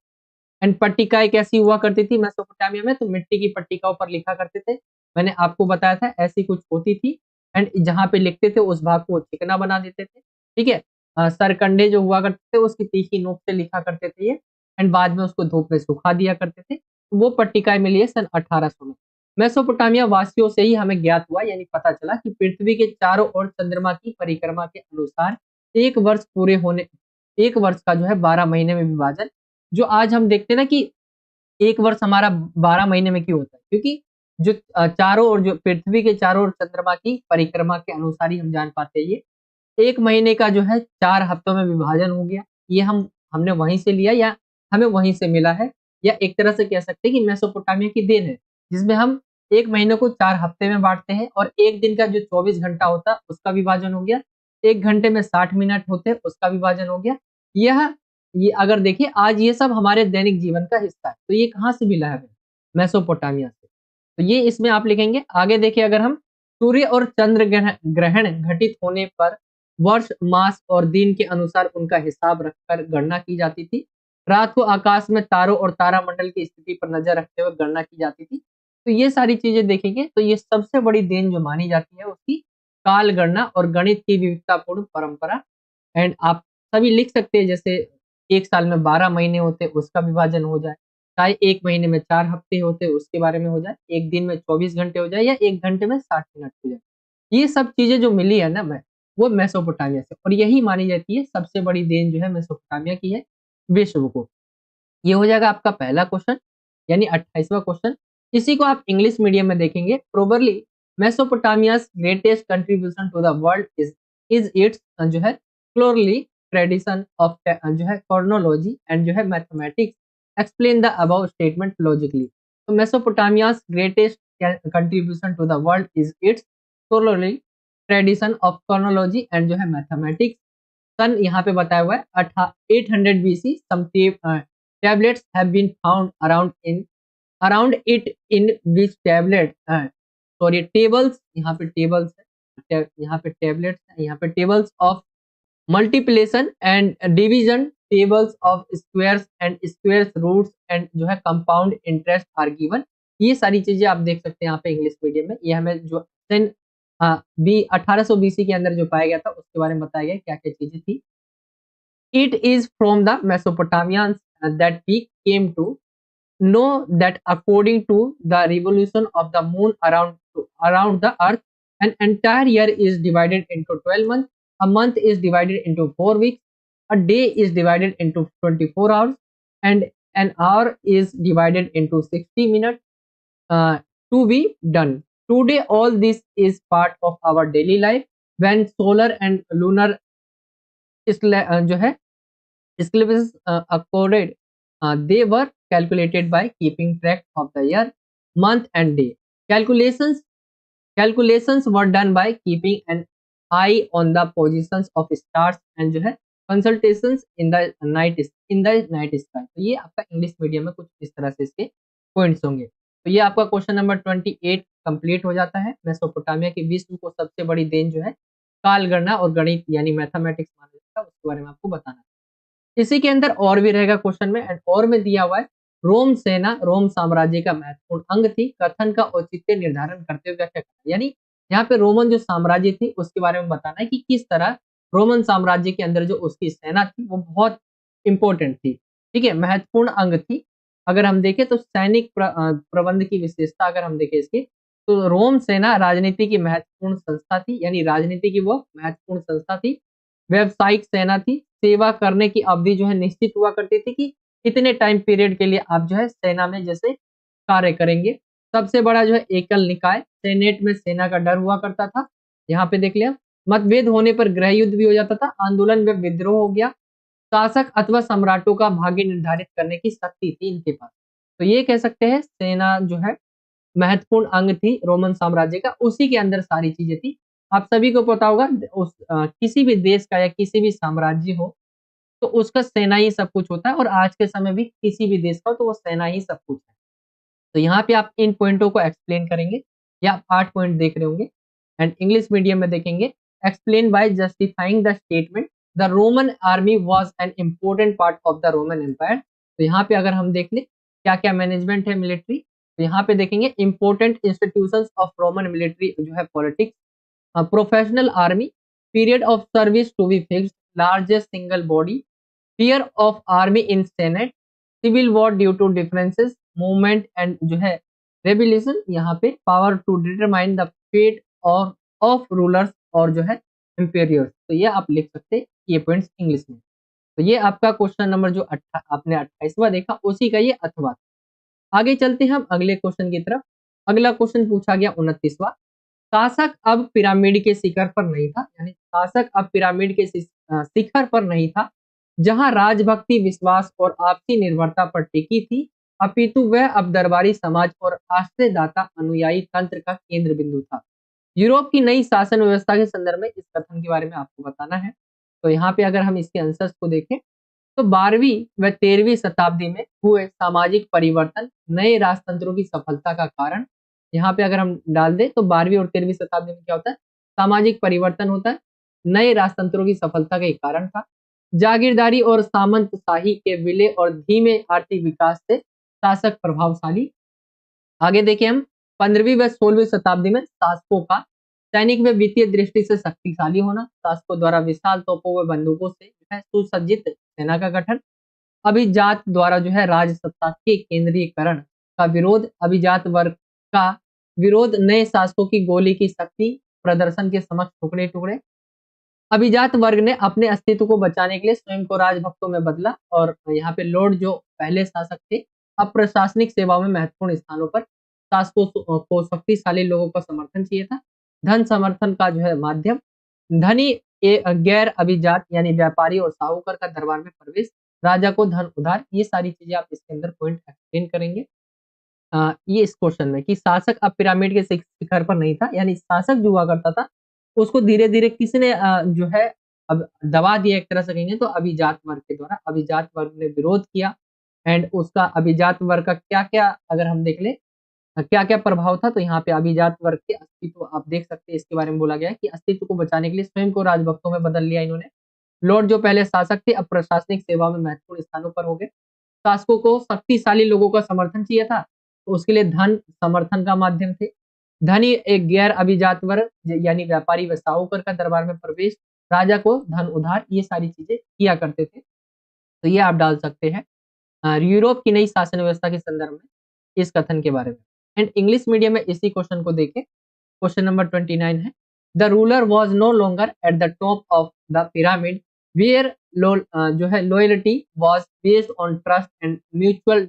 एंड पट्टिकाएं कैसी हुआ करती थी मेसोपोटामिया में, तो मिट्टी की पट्टिकाओं पर लिखा करते थे। मैंने आपको बताया था ऐसी कुछ होती थी। एंड जहां पे लिखते थे उस भाग को वो चिकना बना देते थे, ठीक है। सरकंडे जो हुआ करते थे उसकी तीखी नोक से लिखा करते थे ये। एंड बाद में उसको धूप में सुखा दिया करते थे। तो वो पट्टिकाएं मिली है सन 1800 में। मेसोपोटामिया वासियों से ही हमें ज्ञात हुआ, यानी पता चला कि पृथ्वी के चारों ओर चंद्रमा की परिक्रमा के अनुसार एक वर्ष पूरे होने, एक वर्ष का जो है 12 महीने में विभाजन, जो आज हम देखते हैं ना कि एक वर्ष हमारा 12 महीने में क्यों होता है, क्योंकि जो चारों ओर जो पृथ्वी के चारों ओर चंद्रमा की परिक्रमा के अनुसार ही हम जान पाते हैं ये। एक महीने का जो है 4 हफ्तों में विभाजन हो गया। ये हमने वहीं से लिया या हमें वहीं से मिला है, या एक तरह से कह सकते हैं कि मेसोपोटामिया की देन है, जिसमें हम एक महीने को 4 हफ्ते में बाँटते हैं और एक दिन का जो 24 घंटा होता है उसका विभाजन हो गया। 1 घंटे में 60 मिनट होते हैं उसका विभाजन हो गया। यह ये अगर देखिए आज ये सब हमारे दैनिक जीवन का हिस्सा है। तो ये कहाँ से मिला है हमें? मेसोपोटामिया से। तो ये इसमें आप लिखेंगे। आगे देखिए, अगर हम सूर्य और चंद्र ग्रहण घटित होने पर वर्ष, मास और दिन के अनुसार उनका हिसाब रखकर गणना की जाती थी। रात को आकाश में तारों और तारामंडल की स्थिति पर नजर रखते हुए गणना की जाती थी। तो ये सारी चीजें देखेंगे तो ये सबसे बड़ी देन जो मानी जाती है उसकी काल गणना और गणित की विविधतापूर्ण परंपरा। एंड आप सभी लिख सकते हैं, जैसे एक साल में 12 महीने होते उसका विभाजन हो जाए, चाहे एक महीने में 4 हफ्ते होते उसके बारे में हो जाए, एक दिन में 24 घंटे हो जाए या एक घंटे में 60 मिनट हो जाए। ये सब चीजें जो मिली है ना वो मेसोपोटामिया से, और यही मानी जाती है सबसे बड़ी देन जो है मेसोपोटामिया की है विश्व को। ये हो जाएगा आपका पहला क्वेश्चन, यानी 28वां क्वेश्चन। इसी को आप इंग्लिश मीडियम में देखेंगे। Probably Mesopotamia's greatest contribution to the world is its जो है क्लोरली ट्रेडिशन ऑफ जो है कॉर्नोलॉजी एंड जो है mathematics explain the above statement logically. तो Mesopotamia's greatest contribution to the world is its clearly tradition of chronology and जो है mathematics. सन यहाँ पे बताया हुआ है 800 BC। Some tablets have been found around it in which tables, यहाँ पे tables है, यहाँ पे tablets है, यहाँ पे tables of multiplication and division, tables of squares and squares roots and जो है compound interest are given। ये सारी चीजें आप देख सकते हैं यहाँ पे इंग्लिश मीडियम में। ये हमें जो सन 1800 BC के अंदर जो पाया गया था उसके बारे में बताया गया क्या क्या चीजें थी। It is from the Mesopotamians that we came to know that according to the revolution of the moon around the earth, an entire year is divided into 12 months. A month is divided into 4 weeks. A day is divided into 24 hours, and an hour is divided into 60 minutes to be done. Today, all this is part of our daily life. When solar and lunar जो है eclipses occurred, they were calculated by keeping track of the year, month and day. Calculations were done by keeping an I on the positions of stars and जो है consultations in the night sky. तो ये आपका English medium में कुछ इस तरह से इसके पॉइंट्स होंगे। तो ये आपका क्वेश्चन नंबर 28 कंप्लीट हो जाता है। मेसोपोटामिया की विश्व को सबसे बड़ी देन जो है काल गणना और गणित यानी मैथमेटिक्स माना जाता है, उसके बारे में आपको बताना है। इसी के अंदर और भी रहेगा क्वेश्चन में, एंड और में दिया हुआ है रोम सेना रोम साम्राज्य का महत्वपूर्ण अंग थी, कथन का औचित्य निर्धारण करते हुए व्याख्या करना। यानी यहाँ पे रोमन जो साम्राज्य थी उसके बारे में बताना है कि किस तरह रोमन साम्राज्य के अंदर जो उसकी सेना थी वो बहुत इंपॉर्टेंट थी, ठीक है, महत्वपूर्ण अंग थी। अगर हम देखें तो सैनिक प्रबंध की विशेषता अगर हम देखें इसकी, तो रोम सेना राजनीति की महत्वपूर्ण संस्था थी, यानी राजनीति की वो महत्वपूर्ण संस्था थी। व्यावसायिक सेना थी, सेवा करने की अवधि जो है निश्चित हुआ करती थी कि इतने टाइम पीरियड के लिए आप जो है सेना में जैसे कार्य करेंगे। सबसे बड़ा जो है एकल निकाय, सेनेट में सेना का डर हुआ करता था। यहाँ पे देख लिया, मतभेद होने पर गृह युद्ध भी हो जाता था, आंदोलन में विद्रोह हो गया। शासक अथवा सम्राटों का भाग्य निर्धारित करने की शक्ति थी इनके पास। तो ये कह सकते हैं सेना जो है महत्वपूर्ण अंग थी रोमन साम्राज्य का, उसी के अंदर सारी चीजें थी। आप सभी को पता होगा किसी भी देश का या किसी भी साम्राज्य हो तो उसका सेना ही सब कुछ होता है, और आज के समय भी किसी भी देश का हो तो वो सेना ही सब कुछ है। तो यहाँ पे आप इन पॉइंटों को एक्सप्लेन करेंगे, या आप 8 पॉइंट देख रहे होंगे, एंड इंग्लिश मीडियम में देखेंगे explain by justifying the statement the Roman army was an important part of the Roman Empire. तो यहाँ पे अगर हम देख ले क्या क्या मैनेजमेंट है मिलिट्री, तो यहाँ पे देखेंगे important institutions of Roman military जो है politics, professional army, period of service to be fixed, largest single body, fear of army in senate, civil war due to differences, movement and जो है rebellion, यहाँ पे power to determine the fate of rulers और जो है एम्पेरियर्स। तो ये आप लिख सकते हैं ये पॉइंट्स इंग्लिश में। तो ये आपका क्वेश्चन नंबर जो आपने 28वां देखा उसी का ये अथवा। आगे चलते हैं हम अगले क्वेश्चन की तरफ। अगला क्वेश्चन पूछा गया 29वां, शासक अब पिरामिड के शिखर पर नहीं था, यानी शासक अब पिरामिड के शिखर पर नहीं था जहां राजभक्ति विश्वास और आपसी निर्भरता पर टिकी थी, अपितु वह अब दरबारी समाज और आश्रयदाता अनुयायी तंत्र का केंद्र बिंदु था। यूरोप की नई शासन व्यवस्था के संदर्भ में इस कथन के बारे में आपको बताना है। तो यहाँ पे अगर हम इसके आंसर्स को देखें तो 12वीं व 13वीं शताब्दी में हुए सामाजिक परिवर्तन नए राजतंत्रों की सफलता का कारण। यहाँ पे अगर हम डाल दें तो 12वीं और 13वीं शताब्दी में क्या होता है, सामाजिक परिवर्तन होता है, नए राजतंत्रों की सफलता का एक कारण था। जागीरदारी और सामंतशाही के विलय और धीमे आर्थिक विकास से शासक प्रभावशाली। आगे देखिए हम 15वीं व 16वीं शताब्दी में शासकों का सैनिक व वित्तीय दृष्टि से शक्तिशाली होना, शासकों द्वारा विशाल तोपों व बंदूकों से जो है सुसज्जित सेना का गठन, अभिजात द्वारा जो है राजसत्ता के केंद्रीयकरण का विरोध, अभिजात वर्ग का विरोध नए शासकों की गोली की शक्ति प्रदर्शन के समक्ष टुकड़े टुकड़े, अभिजात वर्ग ने अपने अस्तित्व को बचाने के लिए स्वयं को राजभक्तों में बदला, और यहाँ पे लॉर्ड जो पहले शासक थे अब प्रशासनिक सेवाओं में महत्वपूर्ण स्थानों पर शासकों को शक्तिशाली लोगों का समर्थन चाहिए था। धन समर्थन का जो है माध्यम, धनी गैर अभिजात यानी व्यापारी और साहूकार का दरबार में प्रवेश, राजा को धन उधार, ये सारी चीजें आप इसके अंदर पॉइंट एक्सप्लेन करेंगे। ये इस क्वेश्चन में कि शासक अब पिरामिड के शिखर पर नहीं था, यानी शासक जो हुआ करता था उसको धीरे धीरे किसने जो है अब दबा दिया एक तरह से कहेंगे तो अभिजात वर्ग के द्वारा। अभिजात वर्ग ने विरोध किया, एंड उसका अभिजात वर्ग का क्या क्या अगर हम देख ले क्या क्या प्रभाव था, तो यहाँ पे अभिजात वर्ग के अस्तित्व आप देख सकते हैं, इसके बारे में बोला गया है कि अस्तित्व को बचाने के लिए स्वयं को राजभक्तों में बदल लिया इन्होंने। लॉर्ड जो पहले शासक थे अब प्रशासनिक सेवा में महत्वपूर्ण स्थानों पर हो गए। शासकों को शक्तिशाली लोगों का समर्थन चाहिए था, तो उसके लिए धन समर्थन का माध्यम थे। धनी एक गैर अभिजात वर्ग यानी व्यापारी व साहूकार का दरबार में प्रवेश, राजा को धन उधार, ये सारी चीजें किया करते थे। तो ये आप डाल सकते हैं यूरोप की नई शासन व्यवस्था के संदर्भ में इस कथन के बारे में। एंड इंग्लिश मीडियम में इसी क्वेश्चन को देखें, क्वेश्चन नंबर 29 है, the ruler was no longer at the top of the pyramid where जो है loyalty was based on trust and mutual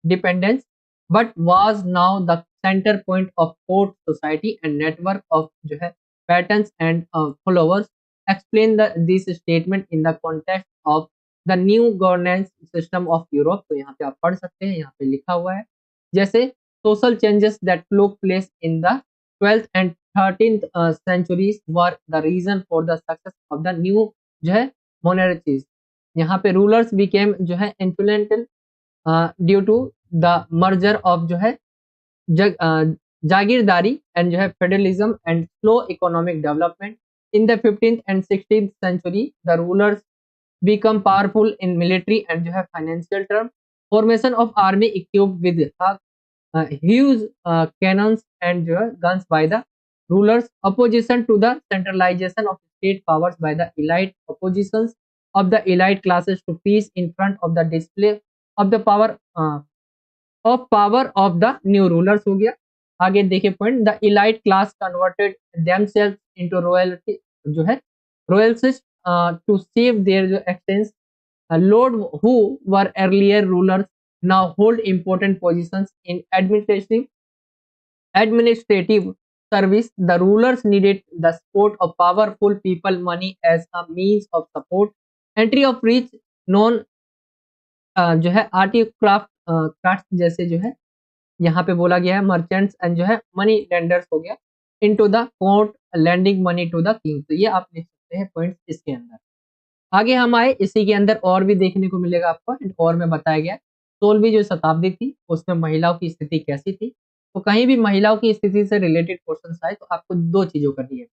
dependence but was now the centre point of court society and network of जो है patterns and followers. Explain this statement in the context of the new governance system of Europe. तो यहाँ पे आप पढ़ सकते हैं, यहाँ पे लिखा हुआ है जैसे social changes that took place in the 12th and 13th centuries were the reason for the success of the new जो है monarchies. यहाँ पे rulers became जो है influential due to the merger of जो है जागीरदारी एंड जो है federalism and slow economic development. In the 15th and 16th century the rulers become powerful in military and जो है financial term. Formation of army equipped with huge cannons and जो है guns by the rulers. Opposition to the centralization of state powers by the elite. Oppositions of the elite classes to peace in front of the display of the power of the new rulers हो गया. आगे देखिए point. The elite class converted themselves into royalty जो है royalties to save their extents. Lord who were earlier rulers now hold important positions in administrative service. The rulers needed the support of powerful people, money as a means of support. Entry of rich known जो है aircraft craft जैसे जो है यहाँ पे बोला गया है मर्चेंट्स एंड जो है मनी लेंडर्स हो गया into the court lending money to the king. तो ये आप लिख सकते हैं पॉइंट्स इसके अंदर. आगे हम आए इसी के अंदर और भी देखने को मिलेगा आपको और में बताया गया 16वीं जो शताब्दी थी उसमें महिलाओं की स्थिति कैसी थी. तो कहीं भी महिलाओं की स्थिति से रिलेटेड क्वेश्चन आए तो आपको दो चीजों करनी है.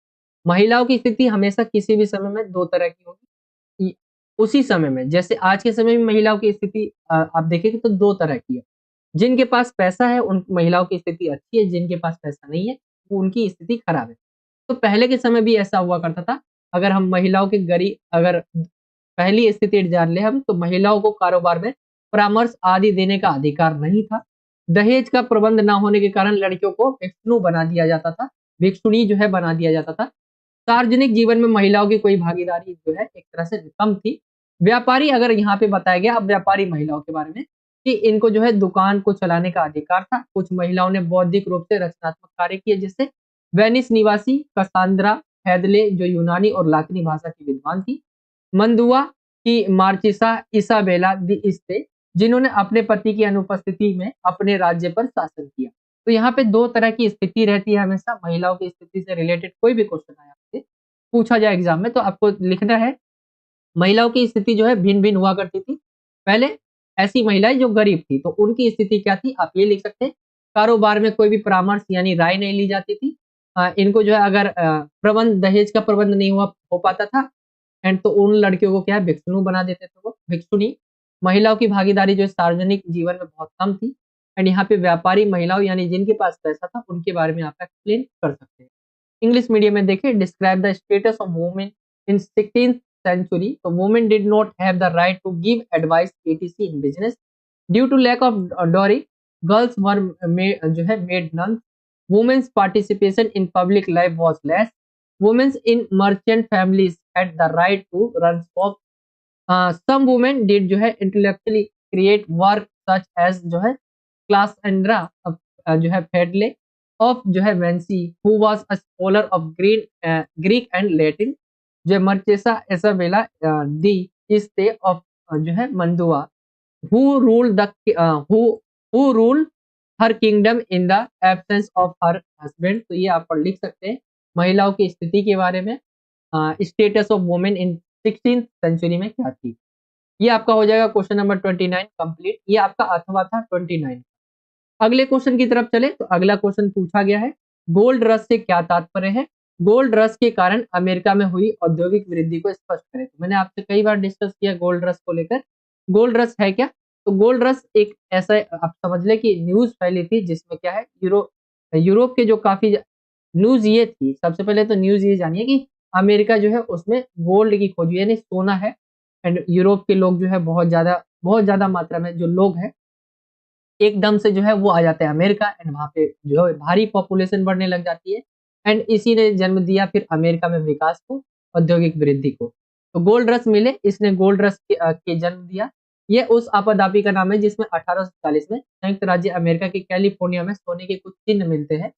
महिलाओं की स्थिति हमेशा किसी भी समय में दो तरह की होगी. उसी समय में जैसे आज के समय में महिलाओं की स्थिति आप देखेंगे तो दो तरह की है. जिनके पास पैसा है उन महिलाओं की स्थिति अच्छी है, जिनके पास पैसा नहीं है वो उनकी स्थिति खराब है. तो पहले के समय भी ऐसा हुआ करता था. अगर हम महिलाओं के गरीब अगर पहली स्थिति जान ले हम तो महिलाओं को कारोबार में परामर्श आदि देने का अधिकार नहीं था. दहेज का प्रबंध ना होने के कारण लड़कियों को भिक्षुणी बना दिया जाता था, भिक्षुणी जो है बना दिया जाता था. सार्वजनिक जीवन में महिलाओं की कोई भागीदारी जो है एक तरह से कम थी. व्यापारी अगर यहाँ पे बताया गया अब व्यापारी महिलाओं के बारे में कि इनको जो है दुकान को चलाने का अधिकार था. कुछ महिलाओं ने बौद्धिक रूप से रचनात्मक कार्य किए जैसे वेनिस निवासी कसांद्रा हैदले जो यूनानी और लातिनी भाषा की विद्वान थी. मंदुआ की मार्चिसा इसाबेला दी इस्ते जिन्होंने अपने पति की अनुपस्थिति में अपने राज्य पर शासन किया. तो यहाँ पे दो तरह की स्थिति रहती है हमेशा. महिलाओं की स्थिति से रिलेटेड कोई भी क्वेश्चन आया आपसे पूछा जाए एग्जाम में तो आपको लिखना है महिलाओं की स्थिति जो है भिन्न भिन्न हुआ करती थी. पहले ऐसी महिलाएं जो गरीब थी तो उनकी स्थिति क्या थी आप ये लिख सकते हैं. कारोबार में कोई भी परामर्श यानी राय नहीं ली जाती थी. इनको जो है अगर प्रबंध दहेज का प्रबंध नहीं हो पाता था एंड तो उन लड़कियों को क्या है भिक्षुणी बना देते थे वो भिक्षुणी. महिलाओं की भागीदारी जो है सार्वजनिक जीवन में बहुत कम थी. एंड यहाँ पे व्यापारी महिलाओं यानी जिनके पास पैसा था उनके बारे में आप एक्सप्लेन कर सकते हैं. इंग्लिश मीडियम में देखें describe the status of women in 16th century. So women did not have the right to give advice etc in business due to lack of dowry. Girls were made जो है made nuns. Women's participation in public life was less. Women in merchant families had the right to run shops. Some women did जो है intellectually create work such as जो है Cassandra जो है Fedle of जो है Vinci who was a scholar of Greek and Latin. जो मर्चेसा एसाबेला दी इस्ते of जो है मंदुआ who ruled the who ruled her kingdom in the absence of her husband. तो ये आप लिख सकते हैं महिलाओं की स्थिति के बारे में status of women in 16th century में क्या थी. ये आपका हो जाएगा क्वेश्चन नंबर 29 कंप्लीट. ये आपका अथवा था 29. अगले क्वेश्चन की तरफ चले तो अगला क्वेश्चन पूछा गया है गोल्ड रश से क्या तात्पर्य है. गोल्ड रश के कारण अमेरिका में हुई औद्योगिक वृद्धि को स्पष्ट करें. तो मैंने आपसे कई बार डिस्कस किया गोल्ड रश को लेकर. गोल्ड रश है क्या. तो गोल्ड रश एक ऐसा आप समझ ले कि न्यूज फैली थी जिसमें क्या है यूरोप के जो काफी न्यूज ये थी. सबसे पहले तो न्यूज ये जानिए कि अमेरिका जो है उसमें गोल्ड की खोज यानी सोना है एंड यूरोप के लोग जो है बहुत ज्यादा मात्रा में जो लोग हैं एकदम से जो है वो आ जाते हैं अमेरिका एंड वहाँ पे जो है भारी पॉपुलेशन बढ़ने लग जाती है एंड इसी ने जन्म दिया फिर अमेरिका में विकास को औद्योगिक वृद्धि को. तो गोल्ड रश मिले इसने गोल्ड रश के जन्म दिया. ये उस आपदापी का नाम है जिसमें 1840 में संयुक्त राज्य अमेरिका के कैलिफोर्निया में सोने के कुछ चिन्ह मिलते हैं.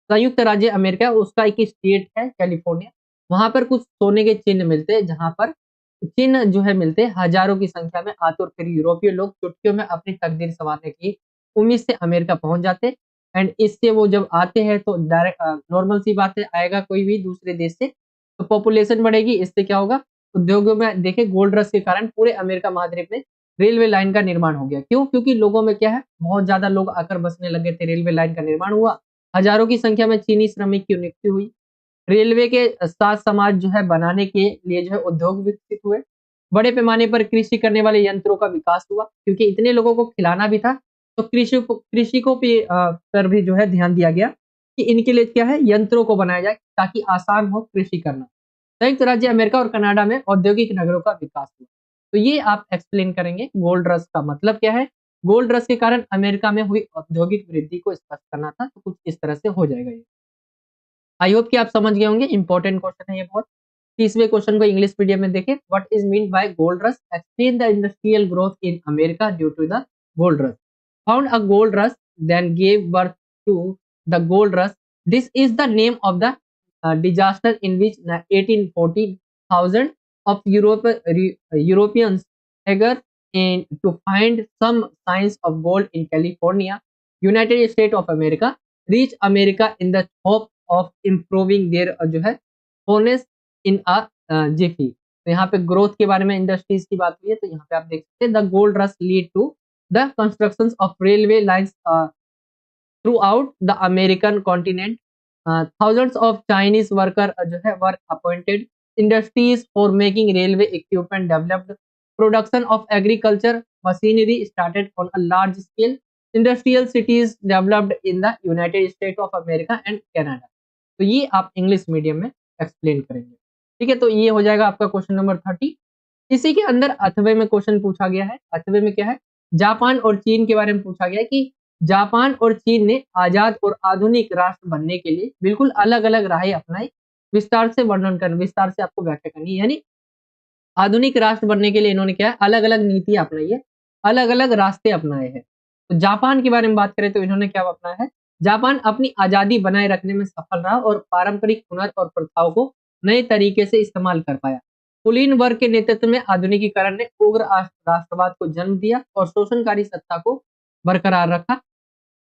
संयुक्त राज्य अमेरिका उसका एक स्टेट है कैलिफोर्निया. वहां पर कुछ सोने के चिन्ह मिलते हैं जहां पर चिन्ह जो है मिलते हैं हजारों की संख्या में आतुर फिर यूरोपीय लोग चुटकियों में अपनी तकदीर संवारने की उम्मीद से अमेरिका पहुंच जाते एंड इससे वो जब आते हैं तो डायरेक्ट नॉर्मल सी बात है, आएगा कोई भी दूसरे देश से तो पॉपुलेशन बढ़ेगी, इससे क्या होगा, उद्योगों में देखिए गोल्ड रश के कारण पूरे अमेरिका महाद्वीप में रेलवे लाइन का निर्माण हो गया। क्यों? क्योंकि लोगों में क्या है, बहुत ज्यादा लोग आकर बसने लगे थे, रेलवे लाइन का निर्माण हुआ, हजारों की संख्या में चीनी श्रमिक की नियुक्ति हुई, रेलवे के साथ समाज जो है बनाने के लिए जो है उद्योग विकसित हुए, बड़े पैमाने पर कृषि करने वाले यंत्रों का विकास हुआ, क्योंकि इतने लोगों को खिलाना भी था, तो कृषि को भी पर भी जो है ध्यान दिया गया कि इनके लिए क्या है, यंत्रों को बनाया जाए ताकि आसान हो कृषि करना। संयुक्त राज्य अमेरिका और कनाडा में औद्योगिक नगरों का विकास हुआ। तो ये आप एक्सप्लेन करेंगे गोल्ड रश का मतलब क्या है, गोल्ड रश के कारण अमेरिका में हुई औद्योगिक वृद्धि को स्पष्ट करना था, तो कुछ इस तरह से हो जाएगा ये। आई होप कि आप समझ गए होंगे, इंपॉर्टेंट क्वेश्चन है ये बहुत। 30वें क्वेश्चन को इंग्लिश मीडियम में देखें, what is mean by gold rush, explain the industrial growth in America due to the gold rush, found a gold rush then gave birth to the gold rush, this is the name of the disaster in which 1840,000 of Europeans eager to find some signs of gold in California, United States of America, reach America in the hope of improving their जो है bonus in a jiffy। तो यहाँ पे growth के बारे में industries की बात हुई है, तो यहाँ पे आप देख सकते हैं the gold rush lead to the construction of railway lines throughout the American continent. Thousands of Chinese workers जो है were appointed. Industries for making railway equipment developed. Production of agriculture machinery started on a large scale. Industrial cities developed in the United States of America and Canada. तो ये आप English medium में explain करेंगे। ठीक है, तो ये हो जाएगा आपका क्वेश्चन नंबर 30। इसी के अंदर अथवे में क्वेश्चन पूछा गया है। अथवे में क्या है, जापान और चीन के बारे में पूछा गया है कि जापान और चीन ने आजाद और आधुनिक राष्ट्र बनने के लिए बिल्कुल अलग-अलग राहें अपनाई। विस्तार से वर्णन करना, विस्तार से आपको व्याख्या करनी है, यानी आधुनिक राष्ट्र बनने के लिए इन्होंने क्या है, अलग-अलग नीतियाँ अपनाई है, अलग-अलग रास्ते अपनाए हैं। तो जापान के बारे में बात करें तो इन्होंने क्या अपनाया है, जापान अपनी आजादी बनाए रखने में सफल रहा और पारंपरिक हुनर और प्रथाओं को नए तरीके से इस्तेमाल कर पाया। कुलीन वर्ग के नेतृत्व में आधुनिकीकरण ने उग्र राष्ट्रवाद को जन्म दिया और शोषणकारी सत्ता को बरकरार रखा।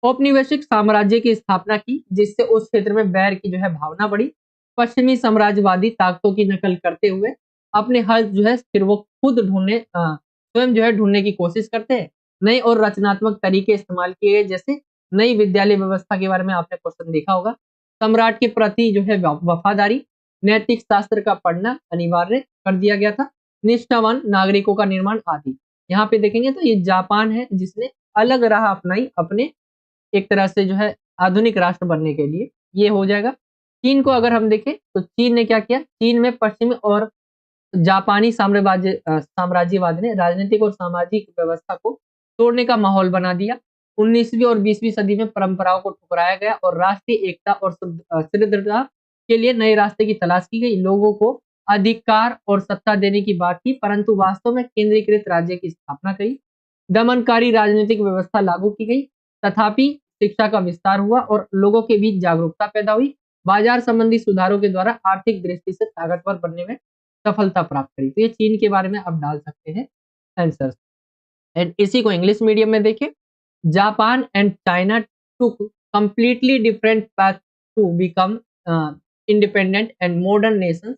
औपनिवेशिक साम्राज्य की स्थापना की, जिससे उस क्षेत्र में बैर की जो है भावना बढ़ी। पश्चिमी साम्राज्यवादी ताकतों की नकल करते हुए अपने हल जो है फिर वो खुद स्वयं जो है ढूंढने की कोशिश करते हैं। नए और रचनात्मक तरीके इस्तेमाल किए गए, जैसे नई विद्यालय व्यवस्था के बारे में आपने क्वेश्चन देखा होगा। सम्राट के प्रति जो है वफादारी, नैतिक शास्त्र का पढ़ना अनिवार्य कर दिया गया था, निष्ठावान नागरिकों का निर्माण आदि। यहाँ पे देखेंगे तो ये जापान है जिसने अलग राह अपनाई अपने एक तरह से जो है आधुनिक राष्ट्र बनने के लिए, ये हो जाएगा। चीन को अगर हम देखें तो चीन ने क्या किया, चीन में पश्चिमी और जापानी साम्राज्यवाद ने राजनीतिक और सामाजिक व्यवस्था को तोड़ने का माहौल बना दिया। 19वीं और 20वीं सदी में परंपराओं को ठुकराया गया और राष्ट्रीय एकता और सुदृढ़ता के लिए नए रास्ते की तलाश की गई। लोगों को अधिकार और सत्ता देने की बात की, परंतु वास्तव में केंद्रीकृत राज्य की स्थापना करी। दमनकारी राजनीतिक व्यवस्था लागू की गई, तथापि शिक्षा का विस्तार हुआ और लोगों के बीच जागरूकता पैदा हुई। बाजार संबंधी सुधारों के द्वारा आर्थिक दृष्टि से ताकतवर बनने में सफलता प्राप्त करी। तो ये चीन के बारे में आप डाल सकते हैं आंसर्स। एंड इसी को इंग्लिश मीडियम में देखें, Japan and China took completely different path to become independent and modern nations,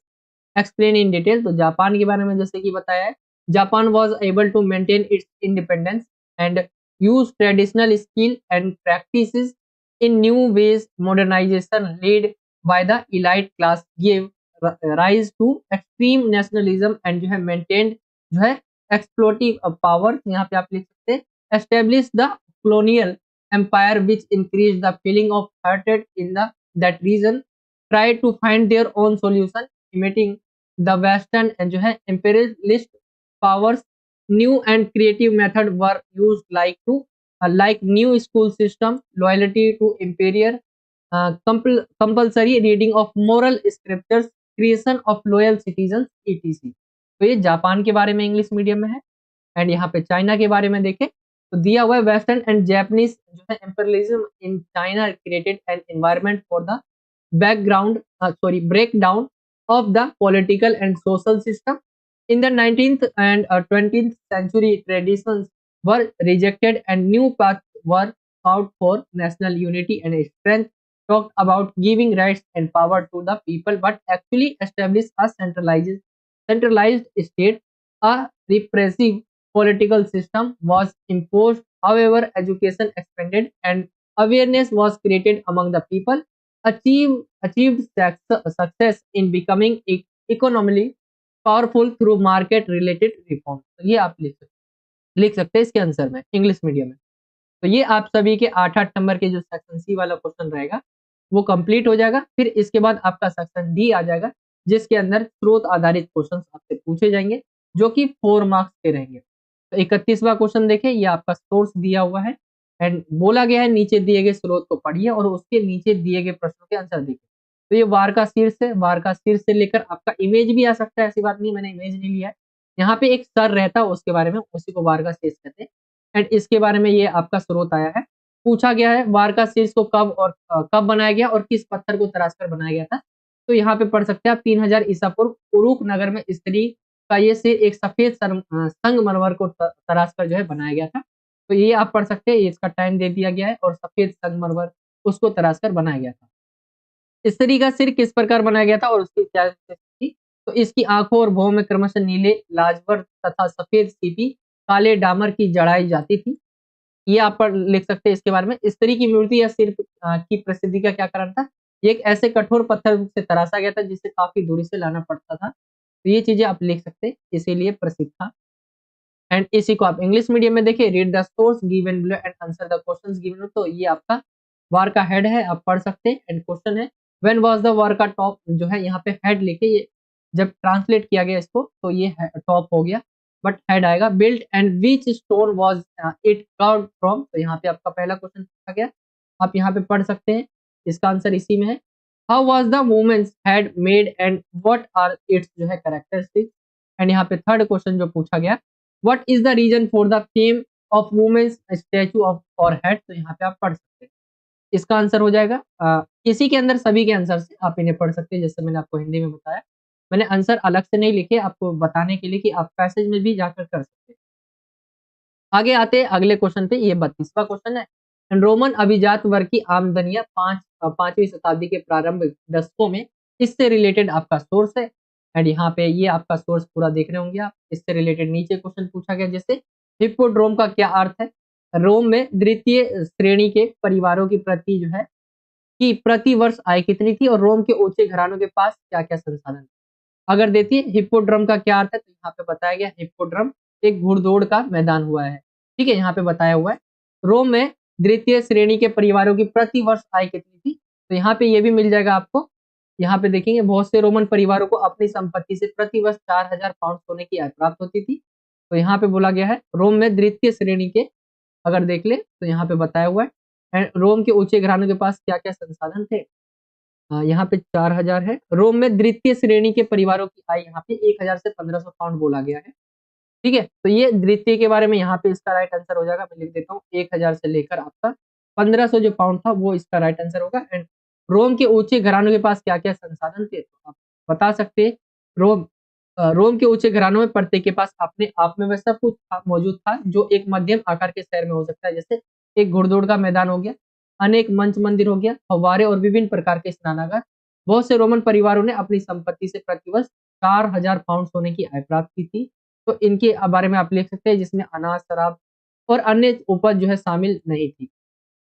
explain in detail. तो जापान के बारे में जैसे कि बताया है, Japan was able to maintain its independence and use traditional skill and practices in new ways. Modernisation led by the elite class give rise to extreme nationalism and जो है मेंटेन्ड जो है एक्सप्लोटिव पावर। यहाँ पे आप लिख सकते हैं, establish the colonial empire which increased the feeling of hatred in that region, tried to find their own solution imitating the western and जो है imperialist powers। New and creative method were used like new school system, loyalty to imperial, compulsory reading of moral scriptures, creation of loyal citizens etc। तो ये Japan के बारे में English medium में है। And यहाँ पे चाइना के बारे में देखें तो दिया हुआ है, वेस्टर्न एंड जैपनीज जो है imperialism in China created an environment for the breakdown of the political and social system in the 19th and 20th century। traditions were rejected and new paths were out for national unity and strength, talked about giving rights and power to the people, but actually established a centralized state. A repressive political system was imposed. However, education expanded and awareness was created among the people. Achieved success in becoming economically powerful through market related reform. तो ये आप लिख सकते हैं इसके answer में English medium में। तो ये आप सभी के 8-8 नंबर के जो सेक्शन सी वाला क्वेश्चन रहेगा वो कंप्लीट हो जाएगा। फिर इसके बाद आपका सेक्शन डी आ जाएगा जिसके अंदर स्रोत आधारित क्वेश्चन आपसे पूछे जाएंगे जो कि 4 मार्क्स के रहेंगे। तो 31वां क्वेश्चन देखें, ये आपका सोर्स दिया हुआ है एंड बोला गया है नीचे दिए गए स्रोत को पढ़िए और उसके नीचे दिए गए प्रश्नों के आंसर देखिए। तो ये वार का शीर्ष है, वार का शीर्ष से लेकर आपका इमेज भी आ सकता है, ऐसी बात नहीं मैंने इमेज नहीं लिया है। यहाँ पे एक सर रहता है उसके बारे में, उसी को वार का शीर्ष कहते हैं एंड इसके बारे में ये आपका स्रोत आया है। पूछा गया है वार का शीर्ष को कब बनाया गया और किस पत्थर को तराश कर बनाया गया था। तो यहाँ पे पढ़ सकते हैं आप 3000 ईसा पूर्व उरुक नगर में स्त्री का ये सिर एक सफेद संगमरमर को तराश कर जो है बनाया गया था। तो ये आप पढ़ सकते हैं, इसका टाइम दे दिया गया है और सफेद संगमरमर उसको तराश कर बनाया गया था। स्त्री का सिर किस प्रकार बनाया गया था और उसकी क्या विशेषता थी? तो इसकी आंखों और भौं में क्रमशः नीले, लाजवर तथा सफेद सीपी काले डामर की जड़ाई जाती थी। ये आप पर लिख सकते हैं इसके बारे में। स्त्री की मूर्ति या सिर की प्रसिद्धि का क्या कारण था? ये एक ऐसे कठोर पत्थर से तराशा गया था जिसे काफी दूरी से लाना पड़ता था। तो ये चीजें आप लिख सकते हैं, इसीलिए प्रसिद्ध था। एंड इसी को आप इंग्लिश मीडियम में देखिए, read the source given below and answer the questions given. तो ये आपका वार का हेड है, आप पढ़ सकते हैं एंड क्वेश्चन है व्हेन वाज द वार का टॉप जो है यहाँ पे हेड लिखे, ये जब ट्रांसलेट किया गया इसको तो ये टॉप हो गया बट हेड आएगा। Built and which stone was it carved from. तो यहाँ पे आपका पहला क्वेश्चन पूछा गया, आप यहाँ पे पढ़ सकते हैं, इसका आंसर इसी में है। How was the women's head made and what are its जो है कैरेक्टरिस्टिक्स। एंड यहाँ पे थर्ड क्वेश्चन जो पूछा गया, what is the reason for the fame of women's statue of for head. तो यहाँ पे आप पढ़ सकते हैं, इसका आंसर हो जाएगा इसी के अंदर सभी के आंसर से आप इन्हें पढ़ सकते हैं। जैसे मैंने आपको हिंदी में बताया, मैंने आंसर अलग से नहीं लिखे आपको बताने के लिए कि आप पैसेज में भी जाकर कर सकते हैं। आगे आते हैं अगले क्वेश्चन पे, ये 32वां क्वेश्चन है। रोमन अभिजात वर्ग की आमदनियां 5वीं शताब्दी के प्रारंभिक दशकों में इससे रिलेटेड आपका सोर्स है। एंड यहाँ पे ये आपका सोर्स पूरा देख रहे होंगे आप। इससे रिलेटेड नीचे क्वेश्चन पूछा गया जैसे हिप्पोड्रोम का क्या अर्थ है। रोम में द्वितीय श्रेणी के परिवारों की प्रति वर्ष आय कितनी थी और रोम के ऊंचे घरानों के पास क्या क्या संसाधन। अगर देखिए हिप्पोड्रम का क्या अर्थ है, तो यहाँ पे बताया गया हिप्पोड्रम एक घुड़दौड़ का मैदान हुआ है। ठीक है, यहाँ पे बताया हुआ है रोम में द्वितीय श्रेणी के परिवारों की प्रति वर्ष आय कितनी थी। तो यहाँ पे ये भी मिल जाएगा आपको। यहाँ पे देखेंगे बहुत से रोमन परिवारों को अपनी संपत्ति से प्रति वर्ष 4000 पाउंड सोने की आय प्राप्त होती थी। तो यहाँ पे बोला गया है रोम में द्वितीय श्रेणी के, अगर देख ले तो यहाँ पे बताया हुआ है रोम के ऊंचे घरानों के पास क्या क्या संसाधन थे। यहाँ पे 4000 है। रोम में द्वितीय श्रेणी के परिवारों की आय यहाँ पे 1000 से 1500 पाउंड बोला गया है। ठीक है, तो ये द्वितीय के बारे में यहाँ पे इसका राइट आंसर हो जाएगा। मैं लिख देता हूँ 1000 से लेकर आपका 1500 जो पाउंड था वो इसका राइट आंसर होगा। एंड रोम के ऊंचे घरानों के पास क्या क्या संसाधन थे, तो आप बता सकते हैं रोम के ऊंचे घरानों में प्रत्येक के पास अपने आप में वैसा कुछ मौजूद था जो एक मध्यम आकार के शहर में हो सकता है। जैसे एक घुड़दौड़ का मैदान हो गया, अनेक मंच मंदिर हो गया, फव्वारे और विभिन्न प्रकार के स्नानागार। बहुत से रोमन परिवारों ने अपनी संपत्ति से प्रतिवर्ष 4000 पाउंड सोने की आय प्राप्त की थी। तो इनके बारे में आप लिख सकते हैं जिसमें अनाज, शराब और अन्य उपज जो है शामिल नहीं थी।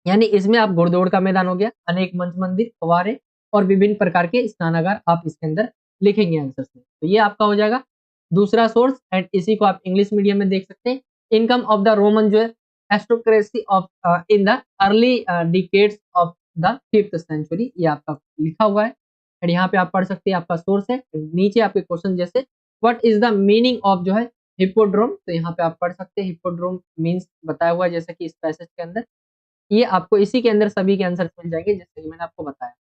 यानी इसमें आप घुड़दौड़ का मैदान हो गया, अनेक मंच मंदिर, फव्वारे और विभिन्न प्रकार के स्नानागार आप इसके अंदर लिखेंगे आंसर में। तो ये आपका हो जाएगा दूसरा सोर्स। एंड इसी को आप इंग्लिश मीडियम में देख सकते हैं। इनकम ऑफ द रोमन जो है aristocracy of in the early decades of the 5th century, ये आपका लिखा हुआ है। एंड यहाँ पे आप पढ़ सकते हैं, आपका सोर्स है। नीचे आपके क्वेश्चन जैसे what is the meaning of जो है हिप्पोड्रोम। तो यहाँ पे आप पढ़ सकते हैं हिप्पोड्रोम मीन्स बताया हुआ है जैसे कि इस पैसेज के अंदर। ये आपको इसी के अंदर सभी के आंसर मिल जाएंगे जैसे कि मैंने आपको बताया।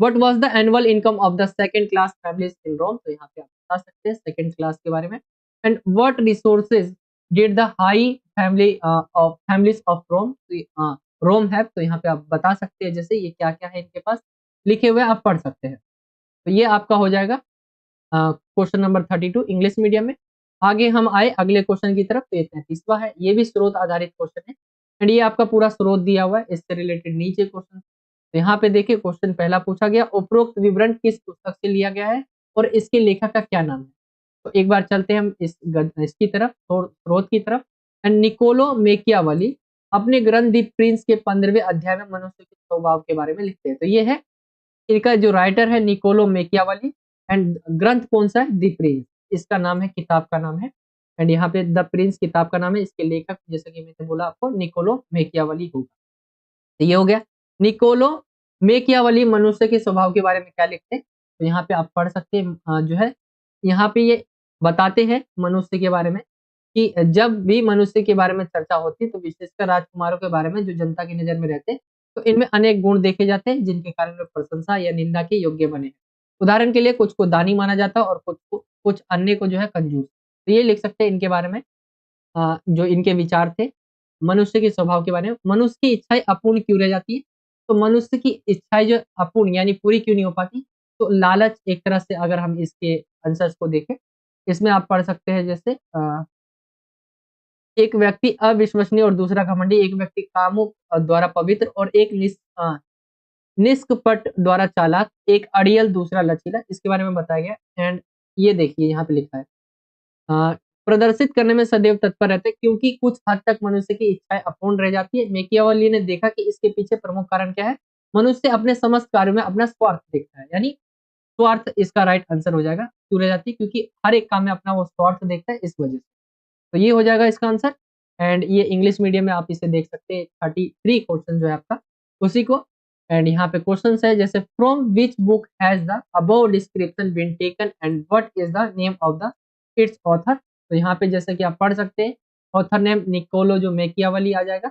What was the annual income of the second class families in Rome. तो यहाँ पे आप बता सकते हैं सेकंड क्लास के बारे में। And what resources did the high families of Rome Rome have. तो यहाँ पे आप बता सकते हैं जैसे ये क्या क्या है इनके पास लिखे हुए, आप पढ़ सकते हैं। तो ये आपका हो जाएगा क्वेश्चन नंबर 32 इंग्लिश मीडियम में। आगे हम आए अगले क्वेश्चन की तरफ। तो ये 33वां है, ये भी स्रोत आधारित क्वेश्चन है। एंड ये आपका पूरा स्रोत दिया हुआ है, इससे रिलेटेड नीचे क्वेश्चन। तो यहाँ पे देखिए क्वेश्चन पहला पूछा गया, उपरोक्त विवरण किस पुस्तक से लिया गया है और इसके लेखक का क्या नाम है। तो एक बार चलते हैं हम इसकी तरफ, स्रोत की तरफ। एंड निकोलो मेकियावली अपने ग्रंथ दी प्रिंस के 15वें अध्याय में मनुष्य के स्वभाव के बारे में लिखते हैं। तो ये है इनका जो राइटर है निकोलो मेकियावली, एंड ग्रंथ कौन सा है, दी प्रिंस इसका नाम है, किताब का नाम है। एंड यहाँ पे द प्रिंस किताब का नाम है, इसके लेखक जैसे कि मैंने बोला आपको निकोलो मेकियावली होगा। तो ये हो गया। निकोलो मेकियावली मनुष्य के स्वभाव के बारे में क्या लिखते हैं, तो यहाँ पे आप पढ़ सकते हैं जो है यहाँ पे ये बताते हैं मनुष्य के बारे में कि जब भी मनुष्य के बारे में चर्चा होती है तो विशेषकर राजकुमारों के बारे में जो जनता की नजर में रहते हैं, तो इनमें अनेक गुण देखे जाते हैं जिनके कारण वे प्रशंसा या निंदा के योग्य बने। उदाहरण के लिए कुछ को दानी माना जाता है और कुछ अन्य को जो है कंजूस। तो ये लिख सकते हैं इनके बारे में जो इनके विचार थे मनुष्य के स्वभाव के बारे में। मनुष्य की इच्छाएं अपूर्ण क्यों रह जाती है, तो मनुष्य की इच्छाएं जो अपूर्ण यानी पूरी क्यों नहीं हो पाती, तो लालच एक तरह से अगर हम इसके आंसर्स को देखें, इसमें आप पढ़ सकते हैं जैसे एक व्यक्ति अविश्वसनीय और दूसरा घमंडी, एक व्यक्ति कामुक द्वारा पवित्र और एक निष्कपट द्वारा चालाक, एक अड़ियल दूसरा लचीला, इसके बारे में बताया गया। एंड ये देखिए यहाँ पे लिखा है प्रदर्शित करने में सदैव तत्पर रहते हैं क्योंकि कुछ हद तक मनुष्य की इच्छाएं अपूर्ण रह जाती है। मेकियावली ने देखा कि इसके पीछे प्रमुख कारण क्या है, मनुष्य अपने समस्त कार्यों में अपना स्वार्थ देखता है, यानी स्वार्थ इसका राइट आंसर हो जाएगा। क्यों रह जाती है, क्योंकि हर एक काम में अपना वो स्वार्थ देखता है, इस वजह से। तो ये हो जाएगा इसका आंसर। एंड ये इंग्लिश मीडियम में आप इसे देख सकते हैं, 33 क्वेश्चन जो है आपका उसी को। एंड यहाँ पे क्वेश्चन है जैसे from which book has the above description been taken and what is the name of the its author. तो यहाँ पे जैसे कि आप पढ़ सकते हैं, ऑथर नेम निकोलो जो मेकियावली आ जाएगा।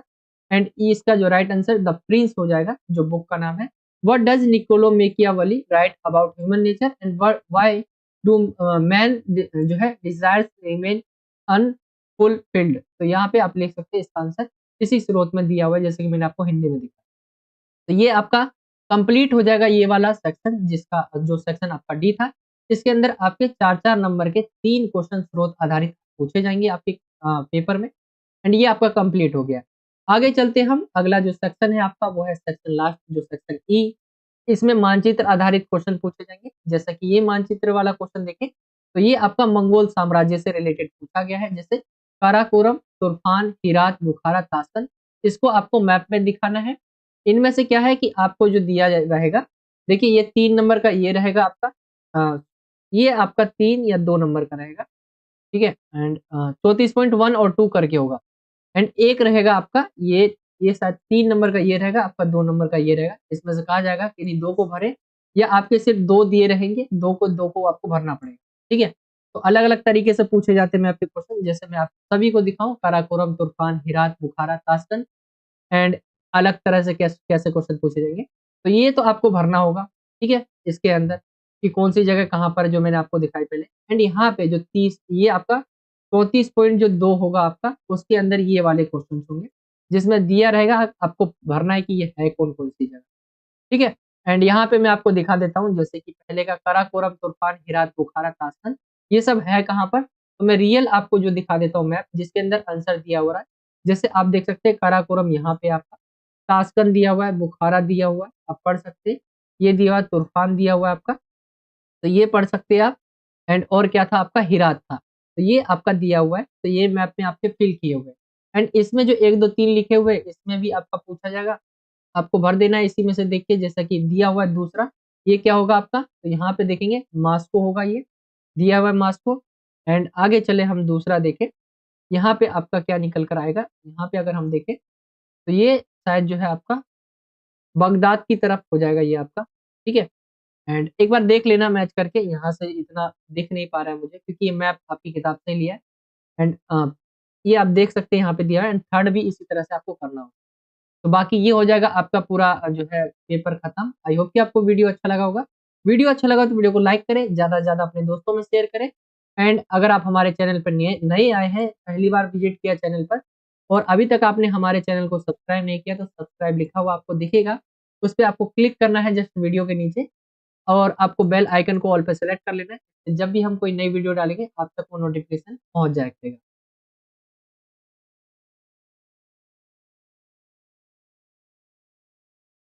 एंड इसका जो राइट आंसर द प्रिंस हो जाएगा, जो बुक का नाम है। What does Niccolo Machiavelli write about human nature and why do man जो है डिजायर्स रिमेन अनफुलफिल्ड। तो यहाँ पे आप लिख सकते हैं इसका आंसर इसी स्रोत में दिया हुआ है, जैसे कि मैंने आपको हिंदी में दिखा। तो ये आपका कंप्लीट हो जाएगा ये वाला सेक्शन, जिसका जो सेक्शन आपका डी था। इसके अंदर आपके 4-4 नंबर के 3 क्वेश्चन स्रोत आधारित पूछे जाएंगे आपके पेपर में। एंड ये आपका कंप्लीट हो गया। आगे चलते हम, अगला जो सेक्शन है आपका वो है सेक्शन लास्ट, जो सेक्शन ई। इसमें मानचित्र आधारित क्वेश्चन पूछे जाएंगे। जैसा कि ये मानचित्र वाला क्वेश्चन देखें, तो ये आपका मंगोल साम्राज्य से रिलेटेड पूछा गया है। जैसे काराकोरम, तुर्फान, हिरात, बुखारा, तासन, इसको आपको मैप में दिखाना है। इनमें से क्या है कि आपको जो दिया रहेगा, देखिए ये 3 नंबर का ये रहेगा आपका, ये आपका 3 या 2 नंबर का रहेगा, ठीक है। एंड 34.1 और 2 करके होगा। एंड एक रहेगा आपका ये शायद 3 नंबर का ये रहेगा, आपका 2 नंबर का ये रहेगा। इसमें से कहा जाएगा कि नहीं 2 को भरे, या आपके सिर्फ 2 दिए रहेंगे, 2 को आपको भरना पड़ेगा, ठीक है। तो अलग अलग तरीके से पूछे जाते हैं मैं आपके क्वेश्चन, जैसे मैं आप सभी को दिखाऊं, काराकोरम, तुर्फान, हिरात, बुखारा, तासन, एंड अलग तरह से कैसे कैसे क्वेश्चन पूछे जाएंगे। तो ये तो आपको भरना होगा, ठीक है, इसके अंदर कि कौन सी जगह कहाँ पर, जो मैंने आपको दिखाई पहले। एंड यहाँ पे जो 30 ये आपका 34 पॉइंट जो 2 होगा आपका, उसके अंदर ये वाले क्वेश्चन होंगे जिसमें दिया रहेगा, आपको भरना है कि ये है कौन कौन सी जगह, ठीक है। एंड यहाँ पे मैं आपको दिखा देता हूँ, जैसे कि पहले का काराकोरम, तुर्फान, हिरात, बुखारा, तासन, ये सब है कहाँ पर। तो मैं रियल आपको जो दिखा देता हूँ मैप, जिसके अंदर आंसर दिया हुआ है। जैसे आप देख सकते हैं काराकोरम यहाँ पे आपका, ताशकंद दिया हुआ है, बुखारा दिया हुआ है, आप पढ़ सकते हैं। ये दिया हुआ है, तुर्फान दिया हुआ है आपका, तो ये पढ़ सकते हैं आप। एंड और क्या था आपका, हिरात था, तो ये आपका दिया हुआ है। तो ये मैप में आपके फिल किए हुए हैं। एंड इसमें जो 1 2 3 लिखे हुए हैं, इसमें भी आपका पूछा जाएगा, आपको भर देना है इसी में से देख के। जैसा कि दिया हुआ है दूसरा, ये क्या होगा आपका, तो यहाँ पे देखेंगे मास्को होगा, ये दिया हुआ है मास्को। एंड आगे चले हम दूसरा देखें, यहाँ पे आपका क्या निकल कर आएगा। यहाँ पे अगर हम देखें तो ये शायद जो है आपका बगदाद की तरफ हो जाएगा ये आपका, ठीक है। एंड एक बार देख लेना मैच करके, यहाँ से इतना दिख नहीं पा रहा है मुझे क्योंकि ये मैप आपकी किताब से लिया है। एंड ये आप देख सकते हैं यहाँ पे दिया है। एंड थर्ड भी इसी तरह से आपको करना होगा। तो बाकी ये हो जाएगा आपका पूरा जो है पेपर खत्म। आई होप कि आपको वीडियो अच्छा लगा होगा। वीडियो अच्छा लगा तो वीडियो को लाइक करें, ज़्यादा से ज़्यादा अपने दोस्तों में शेयर करें। एंड अगर आप हमारे चैनल पर नए नए आए हैं, पहली बार विजिट किया चैनल पर, और अभी तक आपने हमारे चैनल को सब्सक्राइब नहीं किया, तो सब्सक्राइब लिखा हुआ आपको दिखेगा, उस पर आपको क्लिक करना है जस्ट वीडियो के नीचे, और आपको बेल आइकन को ऑल पे सेलेक्ट कर लेना है। जब भी हम कोई नई वीडियो डालेंगे आप तक वो नोटिफिकेशन पहुंच जाएगा।